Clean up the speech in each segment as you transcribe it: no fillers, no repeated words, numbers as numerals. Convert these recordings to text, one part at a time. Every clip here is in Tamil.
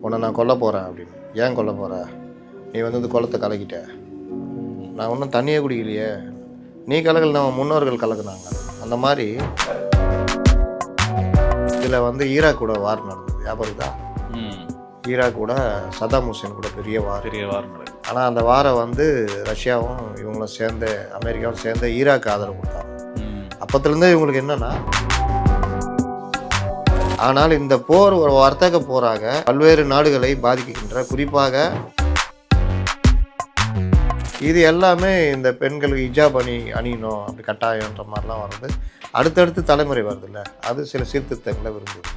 உன்னை நான் கொல்ல போகிறேன் அப்படின்னு. ஏன் கொல்ல போகிற? நீ வந்து இந்த குளத்தை கலக்கிட்ட. நான் ஒன்றும் தண்ணியே குடிக்கலையே. நீ கலக்கல, நம்ம முன்னோர்கள் கலக்குனாங்க. அந்த மாதிரி இதில் வந்து ஈராக் கூட வார் நடந்தது, ஞாபகம் தான். ஈராக் கூட சதாம் ஹுசேன் கூட பெரிய வார் நடக்குது. ஆனால் அந்த வாரை வந்து ரஷ்யாவும் இவங்களும் சேர்ந்து, அமெரிக்காவும் சேர்ந்து ஈராக்கு ஆதரவு கொடுத்தாங்க. அப்பத்துலேருந்தே இவங்களுக்கு என்னன்னா, ஆனால் இந்த போர் ஒரு வர்த்தக போராக பல்வேறு நாடுகளை பாதிக்கின்ற, குறிப்பாக இது எல்லாமே இந்த பெண்களுக்கு ஹிஜாப் அணியணும் அப்படி கட்டாயன்ற மாதிரிலாம் வருது. அடுத்தடுத்து தலைமுறை வருது இல்லை, அது சில சீர்திருத்தங்களை விரும்புது.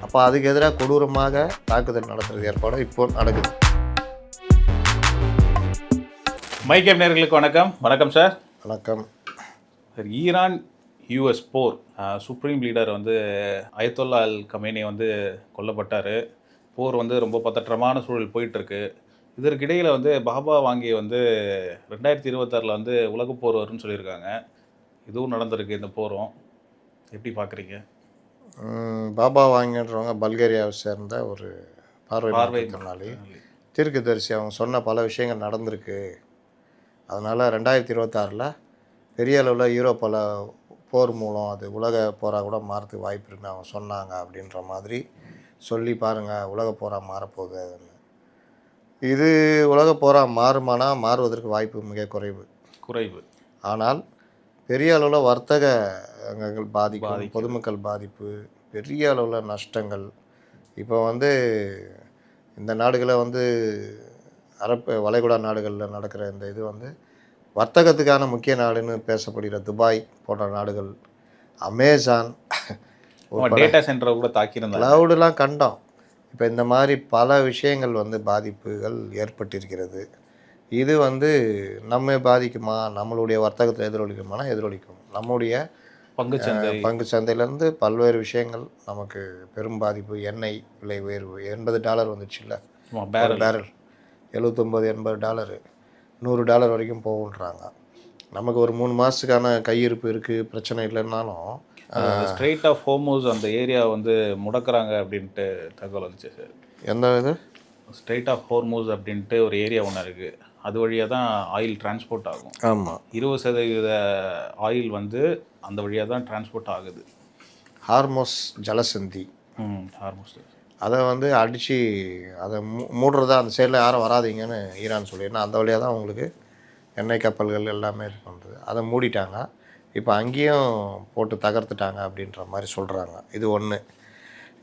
அப்போ அதுக்கு எதிராக கொடூரமாக தாக்குதல் நடத்துறது ஏற்பாடு இப்போ நடக்குது. மைக்கேம் நேயர்களுக்கு வணக்கம். வணக்கம் சார். வணக்கம் சார். ஈரான் யூஎஸ் போர், சுப்ரீம் லீடர் வந்து அயத்தொல்லா அல் கமேனி வந்து கொல்லப்பட்டார். போர் வந்து ரொம்ப பதற்றமான சூழல் போயிட்டுருக்கு. இதற்கிடையில் வந்து பாபா வாங்கி வந்து 2026 வந்து உலகப்போர் வரும்னு சொல்லியிருக்காங்க. இதுவும் நடந்திருக்கு. இந்த போரும் எப்படி பார்க்குறீங்க? பாபா வாங்கின்றவங்க பல்கேரியாவை சேர்ந்த ஒரு பார்வையினாலே தீர்க்கதரிசி. அவங்க சொன்ன பல விஷயங்கள் நடந்திருக்கு. அதனால் 2026 பெரிய அளவில் யூரோப்பில் போர் மூலம் அது உலக போராக கூட மாறதுக்கு வாய்ப்பு இருக்குன்னு அவங்க சொன்னாங்க. அப்படின்ற மாதிரி சொல்லி பாருங்கள், உலக போராக மாறப்போகுதுன்னு. இது உலக போராக மாறுமானால் மாறுவதற்கு வாய்ப்பு மிக குறைவு. ஆனால் பெரிய அளவில் வர்த்தகங்கள் பாதிக்கும், பொதுமக்கள் பாதிப்பு, பெரிய அளவில் நஷ்டங்கள். இப்போ வந்து இந்த நாடுகளை வந்து அரபு வளைகுடா நாடுகளில் நடக்கிற இந்த இது வந்து வர்த்தகத்துக்கான முக்கிய நாடுன்னு பேசப்படுகிற துபாய் போன்ற நாடுகள், அமேசான், டேட்டா சென்டரை கூட தாக்கியிருந்தாங்க, கிளவுடெலாம் கண்டோம். இப்போ இந்த மாதிரி பல விஷயங்கள் வந்து பாதிப்புகள் ஏற்பட்டிருக்கிறது. இது வந்து நம்ம பாதிக்குமா, நம்மளுடைய வர்த்தகத்தை எதிரொலிக்குமானா எதிரொலிக்கும். நம்முடைய பங்கு சந்தையிலேருந்து பல்வேறு விஷயங்கள் நமக்கு பெரும் பாதிப்பு. எண்ணெய் விலை உயர்வு, $80 வந்துச்சு இல்லை, பேரல் $79-80, $100 வரைக்கும் போகுன்றாங்க. நமக்கு ஒரு 3 மாதத்துக்கான கையிருப்பு இருக்குது, பிரச்சனை இல்லைன்னாலும் ஸ்ட்ரெயிட் ஆஃப் ஹோர்முஸ் அந்த ஏரியா வந்து முடக்கிறாங்க அப்படின்ட்டு தகவல் வந்துச்சு சார். எந்த இது ஸ்ட்ரெயிட் ஆஃப் ஹோர்முஸ் அப்படின்ட்டு ஒரு ஏரியா ஒன்று இருக்குது. அது வழியாக தான் ஆயில் டிரான்ஸ்போர்ட் ஆகும். ஆமாம், 20% ஆயில் வந்து அந்த வழியாக தான் டிரான்ஸ்போர்ட் ஆகுது. ஹார்மோஸ் ஜலசந்தி, ஹார்மோஸ் அதை வந்து அடித்து அதை மூடுறதா, அந்த சைடில் யாரும் வராதிங்கன்னு ஈரான் சொல்லி, ஏன்னா அந்த வழியாக தான் உங்களுக்கு எண்ணெய் கப்பல்கள் எல்லாமே இது பண்ணுறது. அதை மூடிட்டாங்க. இப்போ அங்கேயும் போட்டு தகர்த்துட்டாங்க அப்படின்ற மாதிரி சொல்கிறாங்க. இது ஒன்று.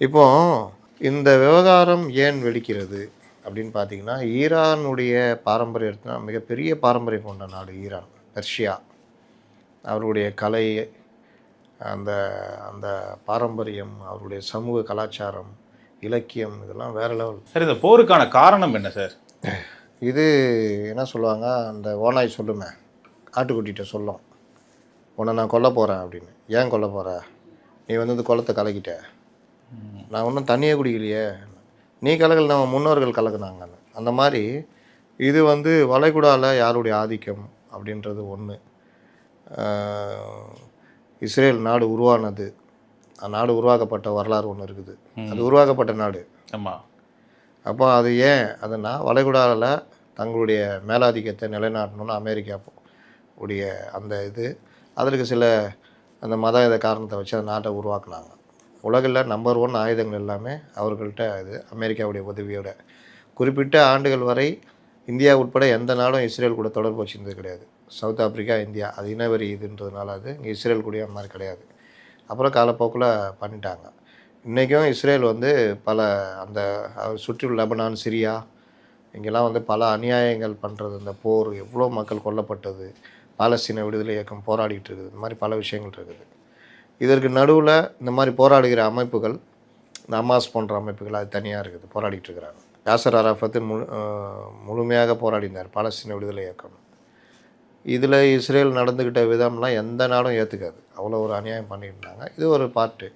இப்போது இந்த விவகாரம் ஏன் வெடிக்கிறது அப்படின்னு பார்த்தீங்கன்னா, ஈரானுடைய பாரம்பரியத்தினா மிகப்பெரிய பாரம்பரியம் கொண்ட நாடு ஈரான். பெர்ஷியா, அவருடைய கலை, அந்த அந்த பாரம்பரியம், அவருடைய சமூக கலாச்சாரம், இலக்கியம், இதெல்லாம் வேறு லெவல். சார், இந்த போருக்கான காரணம் என்ன சார்? இது என்ன சொல்லுவாங்க, அந்த ஓனாய் சொல்லுமே, ஆட்டுக்குட்டிகிட்ட சொல்லும், உன்னை நான் கொல்ல போகிறேன் அப்படின்னு. ஏன் கொல்ல போகிற? நீ வந்து இந்த குளத்தை கலக்கிட்ட. நான் ஒன்றும் தண்ணியே குடிக்கலையே. நீ கலக்கல, நம்ம முன்னோர்கள் கலக்குனாங்க. அந்த மாதிரி இது வந்து வளைகுடாவில் யாருடைய ஆதிக்கம் அப்படின்றது ஒன்று. இஸ்ரேல் நாடு உருவானது, நாடு உருவாக்கப்பட்ட வரலாறு ஒன்று இருக்குது. அது உருவாக்கப்பட்ட நாடு. ஆமாம். அப்போ அது ஏன் அதுனா, வளைகுடாவில் தங்களுடைய மேலாதிக்கத்தை நிலைநாட்டணும்னு அமெரிக்கா உடைய அந்த இது, அதற்கு சில அந்த மத இதை காரணத்தை வச்சு அந்த நாட்டை உருவாக்குனாங்க. உலகில் நம்பர் 1 ஆயுதங்கள் எல்லாமே அவர்கள்ட்ட இது, அமெரிக்காவுடைய உதவியோட. குறிப்பிட்ட ஆண்டுகள் வரை இந்தியா உட்பட எந்த நாடும் இஸ்ரேல் கூட தொடர்பு வச்சுருந்தது கிடையாது. சவுத் ஆப்பிரிக்கா, இந்தியா, அது இனவெறி இதுன்றதுனால அது இங்கே இஸ்ரேல் கூட அந்த மாதிரி கிடையாது. அப்புறம் காலப்போக்கில் பண்ணிட்டாங்க. இன்றைக்கும் இஸ்ரேல் வந்து பல அந்த சுற்றியுள்ள லெபனான், சிரியா, இங்கெல்லாம் வந்து பல அநியாயங்கள் பண்ணுறது. இந்த போர், எவ்வளோ மக்கள் கொல்லப்பட்டது, பாலஸ்தீன விடுதலை இயக்கம் போராடிட்டு இருக்குது. இந்த மாதிரி பல விஷயங்கள் இருக்குது. இதற்கு நடுவில் இந்த மாதிரி போராடுகிற அமைப்புகள், இந்த ஹமாஸ் போன்ற அமைப்புகள், அது தனியாக இருக்குது, போராடிட்டு இருக்கிறாங்க. யாசர் அரஃபத்து முழுமையாக போராடினார், பாலஸ்தீன விடுதலை இயக்கம். இதில் இஸ்ரேல் நடந்துக்கிட்ட விதம்லாம் எந்த நாடும் ஏற்றுக்காது. அவ்வளோ ஒரு அநியாயம் பண்ணியிருந்தாங்க. இது ஒரு பார்ட்டு.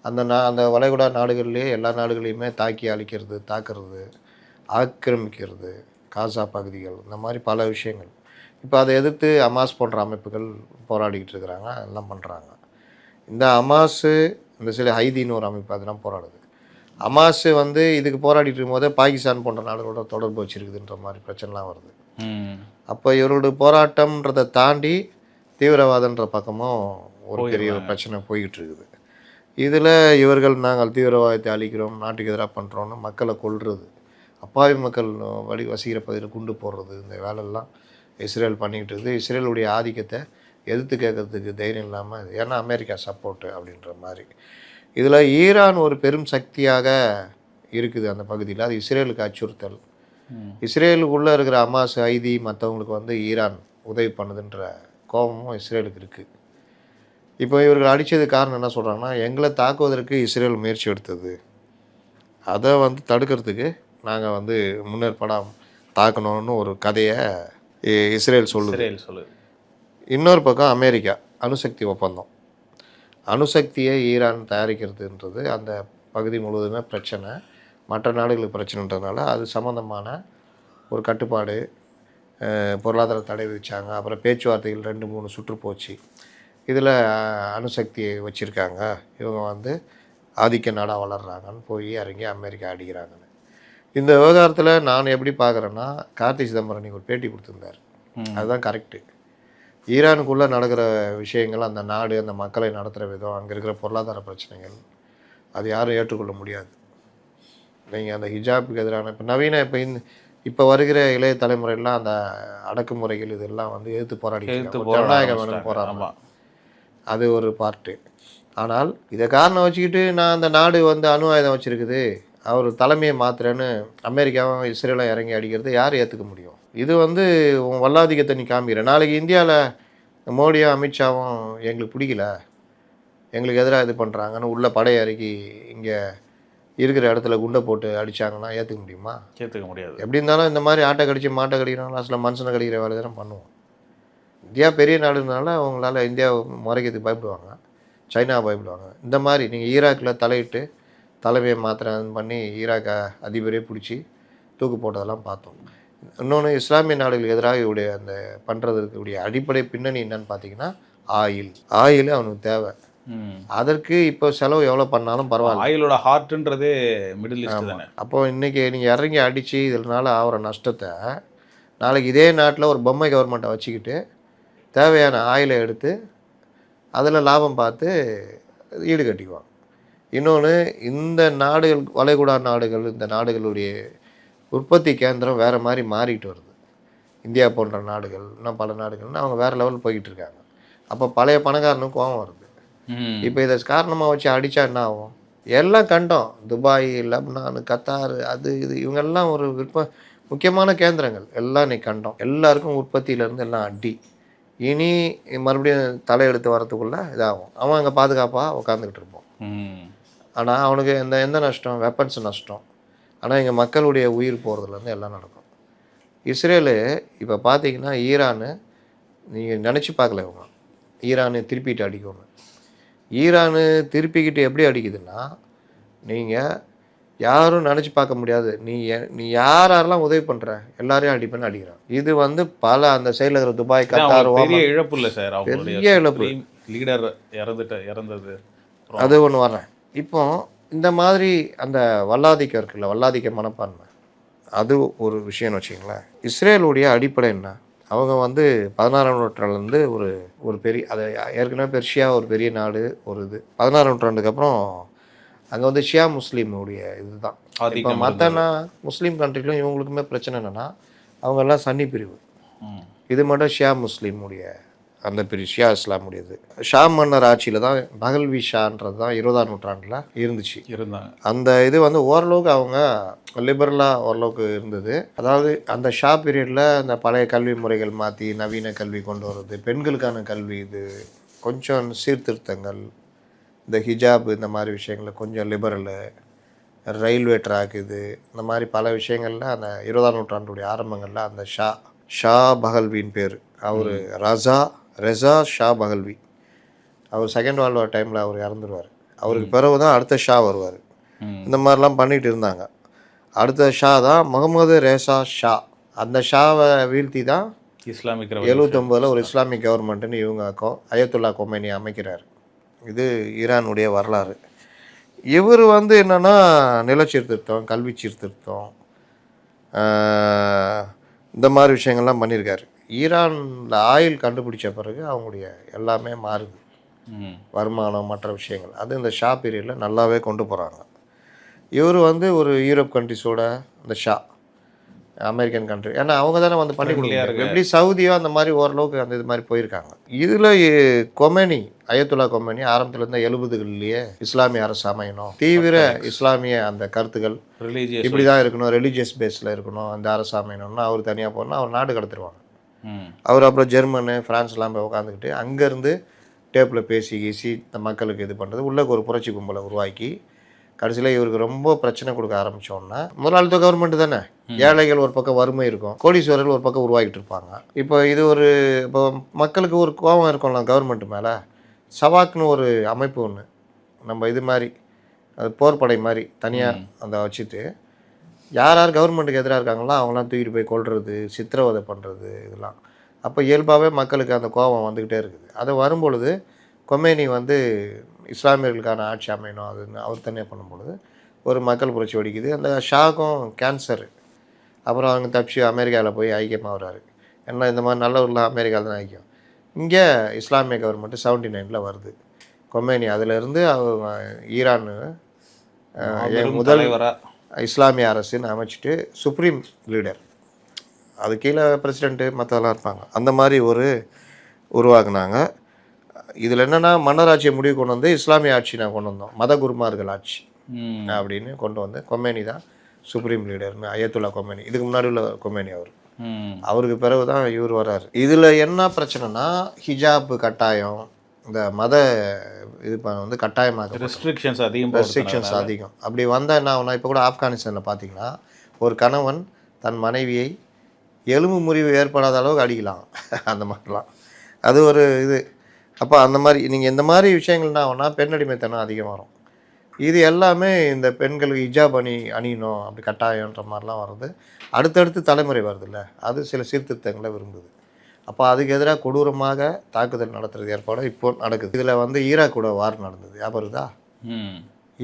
அந்த வளைகுடா நாடுகள்லேயே எல்லா நாடுகளையுமே தாக்கி அழிக்கிறது, தாக்குறது, ஆக்கிரமிக்கிறது, காசா பகுதிகள், இந்த மாதிரி பல விஷயங்கள். இப்போ அதை எதிர்த்து ஹமாஸ் போன்ற அமைப்புகள் போராடிக்கிட்டு இருக்கிறாங்க, எல்லாம் பண்ணுறாங்க. இந்த ஹமாஸு, இந்த சில ஹைதின்னு ஒரு அமைப்பு, அதெல்லாம் போராடுது. ஹமாஸ் வந்து இதுக்கு போராடிட்டு இருக்கும்போதே பாகிஸ்தான் போன்ற நாடுகளோட தொடர்பு வச்சிருக்குதுன்ற மாதிரி பிரச்சனைலாம் வருது. அப்போ இவர்களுடைய போராட்டம்ன்றதை தாண்டி தீவிரவாதன்ற பக்கமும் ஒரு பெரிய பிரச்சனை போய்கிட்டு இருக்குது. இதில் இவர்கள் நாங்கள் தீவிரவாதத்தை அழிக்கிறோம், நாட்டுக்கு எதிராக பண்ணுறோன்னு மக்களை கொல்றது, அப்பாவி மக்கள் வசிக்கிற பகுதியில் குண்டு போடுறது, இந்த வேலையெல்லாம் இஸ்ரேல் பண்ணிக்கிட்டு இருக்குது. இஸ்ரேலுடைய ஆதிக்கத்தை எதிர்த்து கேட்கறதுக்கு தைரியம் இல்லாமல், ஏன்னா அமெரிக்கா சப்போர்ட்டு அப்படின்ற மாதிரி. இதில் ஈரான் ஒரு பெரும் சக்தியாக இருக்குது அந்த பகுதியில். அது இஸ்ரேலுக்கு அச்சுறுத்தல். இஸ்ரேலுக்குள்ளே இருக்கிற ஹமாஸ், ஐதி மற்றவங்களுக்கு வந்து ஈரான் உதவி பண்ணுதுன்ற கோபமும் இஸ்ரேலுக்கு இருக்குது. இப்போ இவர்கள் அடித்தது காரணம் என்ன சொல்கிறாங்கன்னா, எங்களை தாக்குவதற்கு இஸ்ரேல் முயற்சி எடுத்தது, அதை வந்து தடுக்கிறதுக்கு நாங்கள் வந்து முன்னேற்பாடாக தாக்கணும்னு ஒரு கதையை இஸ்ரேல் சொல்லுது. இன்னொரு பக்கம் அமெரிக்கா அணுசக்தி ஒப்பந்தம், அணுசக்தியை ஈரான் தயாரிக்கிறதுன்றது அந்த பகுதி முழுவதுமே பிரச்சனை, மற்ற நாடுகளுக்கு பிரச்சனைன்றதுனால அது சம்மந்தமான ஒரு கட்டுப்பாடு, பொருளாதார தடை விதித்தாங்க. அப்புறம் பேச்சுவார்த்தைகள் 2-3 சுற்று போச்சு. இதில் அணுசக்தியை வச்சுருக்காங்க, இவங்க வந்து ஆதிக்க நாடாக வளர்கிறாங்கன்னு போய் இறங்கி அமெரிக்கா அடிக்கிறாங்கன்னு. இந்த விவகாரத்தில் நான் எப்படி பார்க்குறேன்னா, கார்த்தி சிதம்பரம் நீங்கள் ஒரு பேட்டி கொடுத்துருந்தார், அதுதான் கரெக்டு. ஈரானுக்குள்ளே நடக்கிற விஷயங்கள், அந்த நாடு அந்த மக்களை நடத்துகிற விதம், அங்கே இருக்கிற பொருளாதார பிரச்சனைகள், அது யாரும் ஏற்றுக்கொள்ள முடியாது. நீங்கள் அந்த ஹிஜாபுக்கு எதிரான இப்போ இப்போ வருகிற இளைய தலைமுறையெல்லாம் அந்த அடக்குமுறைகள் இதெல்லாம் வந்து எதிர்த்து ஜனநாயகம் வேணும் போராட்டம், அது ஒரு பார்ட்டு. ஆனால் இதை காரணம் வச்சுக்கிட்டு நான் அந்த நாடு வந்து அணு ஆயுதம் வச்சுருக்குது, அவர் தலைமையை மாத்துறேன்னு அமெரிக்காவும் இஸ்ரேலும் இறங்கி அடிக்கிறது யார் ஏற்றுக்க முடியும்? இது வந்து உன் வல்லாதிக்கத்தை நீ காமிக்கிற. நாளைக்கு இந்தியாவில் மோடியும் அமித்ஷாவும் எங்களுக்கு பிடிக்கல, எங்களுக்கு எதிராக இது பண்ணுறாங்கன்னு உள்ள படையை இறக்கி இங்கே இருக்கிற இடத்துல குண்டை போட்டு அடித்தாங்கன்னா ஏற்றுக்க முடியுமா? ஏற்றுக்க முடியாது. எப்படி இருந்தாலும் இந்த மாதிரி ஆட்டை கடிச்சு மாட்டை கடிக்கிறாங்க, லாஸ்ட்டில் மனுஷனை கடிக்கிற வேலை தானே பண்ணுவோம். இந்தியா பெரிய நாடுனால அவங்களால இந்தியாவை முறைக்கிறதுக்கு பயப்படுவாங்க, சைனா பயப்படுவாங்க. இந்த மாதிரி நீங்கள் ஈராக்கில் தலையிட்டு தலைமையை மாத்திரம் பண்ணி ஈராக் அதிபரே பிடிச்சி தூக்கு போட்டதெல்லாம் பார்த்தோம். இன்னொன்று, இஸ்லாமிய நாடுகளுக்கு எதிராக இவருடைய அந்த பண்ணுறதுக்குடைய அடிப்படை பின்னணி என்னன்னு பார்த்தீங்கன்னா ஆயில் அவனுக்கு தேவை. அதற்கு இப்போ செலவு எவ்வளோ பண்ணாலும் பரவாயில்ல. ஆயிலோட ஹார்ட்ன்றதே மிடில் ஈஸ்ட் தானே. அப்போ இன்றைக்கி நீங்கள் இறங்கி அடித்து இதனால ஆகிற நஷ்டத்தை நாளைக்கு இதே நாட்டில் ஒரு பொம்மை கவர்மெண்ட்டை வச்சுக்கிட்டு தேவையான ஆயிலை எடுத்து அதில் லாபம் பார்த்து ஈடு கட்டிக்குவாங்க. இன்னொன்று, இந்த நாடுகள் வளைகுடா நாடுகள், இந்த நாடுகளுடைய உற்பத்தி கேந்திரம் வேறு மாதிரி மாறிட்டு வருது. இந்தியா போன்ற நாடுகள், இன்னும் பல நாடுகள்னு அவங்க வேறு லெவலில் போய்கிட்டு இருக்காங்க. அப்போ பழைய பணக்காரனுக்கு கோவம் வருது. இப்போ இதை காரணமாக வச்சு அடித்தா என்ன ஆகும்? எல்லாம் கண்டோம், துபாய், லெபனான், கத்தார், அது இது இவங்கெல்லாம் ஒரு முக்கியமான கேந்திரங்கள் எல்லாம் இன்னைக்கு கண்டோம். எல்லாருக்கும் உற்பத்தியிலேருந்து எல்லாம் அடி. இனி மறுபடியும் தலையெடுத்து வரத்துக்குள்ளே இதாகும். அவன் அங்கே பாதுகாப்பாக உட்காந்துக்கிட்டு இருப்போம். ஆனால் அவனுக்கு எந்த நஷ்டம்? வெப்பன்ஸ் நஷ்டம். ஆனால் எங்கள் மக்களுடைய உயிர் போகிறதுலேருந்து எல்லாம் நடக்கும். இஸ்ரேலு இப்போ பார்த்தீங்கன்னா ஈரானு நீங்கள் நினச்சி பார்க்கல, இவங்க ஈரானு திருப்பிட்டு அடிக்கணும். ஈரானு திருப்பிக்கிட்டு எப்படி அடிக்குதுன்னா, நீங்கள் யாரும் நினச்சி பார்க்க முடியாது. நீ யாரெல்லாம் உதவி பண்ணுற எல்லாரையும் அடிப்பேன்னு அடிக்கிறான். இது வந்து பல அந்த சைடில் இருக்கிற துபாய், கத்தார், பெரிய இழப்பு இல்லை சார், பெரிய இழப்பு. லீடர் இறந்தது அது ஒன்று வர்றேன். இப்போ இந்த மாதிரி அந்த வல்லாதிக்கம் இருக்குல்ல, வல்லாதிக்க மனப்பான்மை, அது ஒரு விஷயம்னு வச்சுங்களேன். இஸ்ரேலுடைய அடிப்படை என்ன? அவங்க வந்து 16ஆம் நூற்றாண்டுலேருந்து ஒரு பெரிய, அதை ஏற்கனவே பெர்ஷியா ஒரு பெரிய நாடு, ஒரு இது 16ஆம் நூற்றாண்டுக்கு அப்புறம் அங்கே வந்து ஷியா முஸ்லீமுடைய இதுதான். இப்போ மற்றனா முஸ்லீம் கண்ட்ரிலும் இவங்களுக்குமே பிரச்சனை என்னென்னா, அவங்கெல்லாம் சன்னி பிரிவு, இது மட்டும் ஷியா முஸ்லீமுடைய அந்த பிரிவு, ஷியா இஸ்லாமுடையது. ஷா மன்னர் ஆட்சியில் தான் பகல்வி ஷான்றது தான் 20ஆம் நூற்றாண்டில் இருந்தாங்க. அந்த இது வந்து ஓரளவுக்கு அவங்க லிபரலாக ஓரளவுக்கு இருந்தது. அதாவது அந்த ஷா பீரியடில் அந்த பழைய கல்வி முறைகள் மாற்றி நவீன கல்வி கொண்டு வர்றது, பெண்களுக்கான கல்வி, இது கொஞ்சம் சீர்திருத்தங்கள், இந்த ஹிஜாப், இந்த மாதிரி விஷயங்களில் கொஞ்சம் லிபரலு, ரயில்வே ட்ராக், இது இந்த மாதிரி பல விஷயங்களில் அந்த 20ஆம் நூற்றாண்டுடைய ஆரம்பங்களில் அந்த ஷா பகல்வின் பேர், அவர் ரெசா ஷா பகல்வி, அவர் செகண்ட் வேர்ல்டு வார் டைமில் அவர் இறந்துருவார். அவருக்கு பிறகு தான் அடுத்த ஷா வருவார். இந்த மாதிரிலாம் பண்ணிகிட்டு இருந்தாங்க. அடுத்த ஷா தான் முகமது ரேசா ஷா. அந்த ஷாவை வீழ்த்தி தான் இஸ்லாமிக் 79 ஒரு இஸ்லாமிக் கவர்மெண்ட்டுன்னு இவங்க அயத்துல்லா கொமேனி அமைக்கிறார். இது ஈரானுடைய வரலாறு. இவர் வந்து என்னென்னா நில சீர்திருத்தம், கல்வி சீர்திருத்தம், இந்த மாதிரி விஷயங்கள்லாம் பண்ணியிருக்காரு. ஈரானில் ஆயில் கண்டுபிடிச்ச பிறகு அவங்களுடைய எல்லாமே மாறுது. வருமானம், மற்ற விஷயங்கள் அது இந்த ஷா பீரியடில் நல்லாவே கொண்டு போகிறாங்க. இவர் வந்து ஒரு யூரோப் கண்ட்ரிஸோட இந்த ஷா அமெரிக்கன் கண்ட்ரி, ஏன்னா அவங்க தானே வந்து பண்ணி கொடுக்குறாங்க. எப்படி சவுதியோ அந்த மாதிரி ஓரளவுக்கு அந்த இது மாதிரி போயிருக்காங்க. இதில் கொமேனி, அயத்துல்லா கொமேனி ஆரம்பத்தில் 70களிலேயே இஸ்லாமிய அரசு அமையணும், தீவிர இஸ்லாமிய அந்த கருத்துக்கள் இப்படி தான் இருக்கணும், ரிலீஜியஸ் பேஸில் இருக்கணும், அந்த அரசு அமையணும்னா அவர் தனியாக போகணும்னா அவர் நாடு கடத்திடுவாங்க. அவர் அப்புறம் ஜெர்மனு, ஃப்ரான்ஸ்லாம் போய் உட்காந்துக்கிட்டு அங்கேருந்து டேப்பில் பேசி இந்த மக்களுக்கு இது பண்ணுறது உள்ளே ஒரு புரட்சி கும்பலை உருவாக்கி கடைசியில் இவருக்கு ரொம்ப பிரச்சனை கொடுக்க ஆரம்பித்தோன்னா, முதலாளித்துவ கவர்மெண்ட் தானே, ஏழைகள் ஒரு பக்கம் வறுமை இருக்கும், கோடீஸ்வரர்கள் ஒரு பக்கம் உருவாக்கிட்டு இருப்பாங்க. இப்போ இது இப்போ மக்களுக்கு ஒரு கோபம் இருக்கும்ல கவர்மெண்ட் மேலே. சவாக்னு ஒரு அமைப்பு ஒன்று, நம்ம இது மாதிரி அது போர்ப்படை மாதிரி தனியாக அந்த வச்சுட்டு யார் யார் கவர்மெண்ட்டுக்கு எதிராக இருக்காங்களோ அவங்களாம் தூக்கிட்டு போய் கொள்வது, சித்திரவதை பண்ணுறது, இதெல்லாம். அப்போ இயல்பாகவே மக்களுக்கு அந்த கோபம் வந்துக்கிட்டே இருக்குது. அது வரும்பொழுது கொமேனி வந்து இஸ்லாமியர்களுக்கான ஆட்சி அமையணும் அதுன்னு அவர் தனியாக பண்ணும்பொழுது ஒரு மக்கள் புரட்சி வெடிக்குது. அந்த ஷாக்கும் கேன்சரு. அப்புறம் அவங்க தப்பிச்சு அமெரிக்காவில் போய் ஐக்கியமாக வர்றாரு. ஏன்னா இந்த மாதிரி நல்லவர்களாம் அமெரிக்காவில் தான் ஐக்கியம். இங்கே இஸ்லாமிய கவர்மெண்ட்டு 79 வருது. கொமேனி அதிலிருந்து ஈரான் முதல் இஸ்லாமிய அரசுன்னு அமைச்சிட்டு சுப்ரீம் லீடர், அது கீழே பிரசிடெண்ட்டு மற்றதெல்லாம் இருப்பாங்க, அந்த மாதிரி உருவாக்குனாங்க. இதில் என்னென்னா மன்னராட்சியை முடிவு கொண்டு வந்து இஸ்லாமிய ஆட்சி நான் கொண்டு வந்தோம், மத குருமார்கள் ஆட்சி அப்படின்னு கொண்டு வந்து கொமேனி தான் சுப்ரீம் லீடர்னு, அயத்துல்லா கொமேனி. இதுக்கு முன்னாடி உள்ள கொமேனி அவருக்கு பிறகு தான் இவர் வர்றாரு. இதில் என்ன பிரச்சனைனா ஹிஜாப் கட்டாயம், இந்த மத இது வந்து கட்டாயமாக ரெஸ்ட்ரிக்ஷன்ஸ் அதிகம். அப்படி வந்தால் என்ன ஆகுனா, இப்போ கூட ஆப்கானிஸ்தானில் பார்த்தீங்கன்னா ஒரு கணவன் தன் மனைவியை எலும்பு முறிவு ஏற்படாத அளவுக்கு அடிக்கலாம் அந்த மாதிரிலாம். அது ஒரு இது. அப்போ அந்த மாதிரி நீங்கள் இந்த மாதிரி விஷயங்கள் என்ன ஆகுனா பெண்ணடிமைத்தனம் அதிகம் வரும். இது எல்லாமே இந்த பெண்களுக்கு ஹிஜாப் அணியணும் அப்படி கட்டாயன்ற மாதிரிலாம் வருது. அடுத்தடுத்து தலைமுறை வருது இல்லை, அது சில சீர்திருத்தங்களை விரும்புது. அப்போ அதுக்கு எதிராக கொடூரமாக தாக்குதல் நடத்துறது ஏற்பாடு இப்போ நடக்குது. இதில் வந்து ஈராக் கூட வார் நடந்தது, ஞாபகம் இருக்குதா?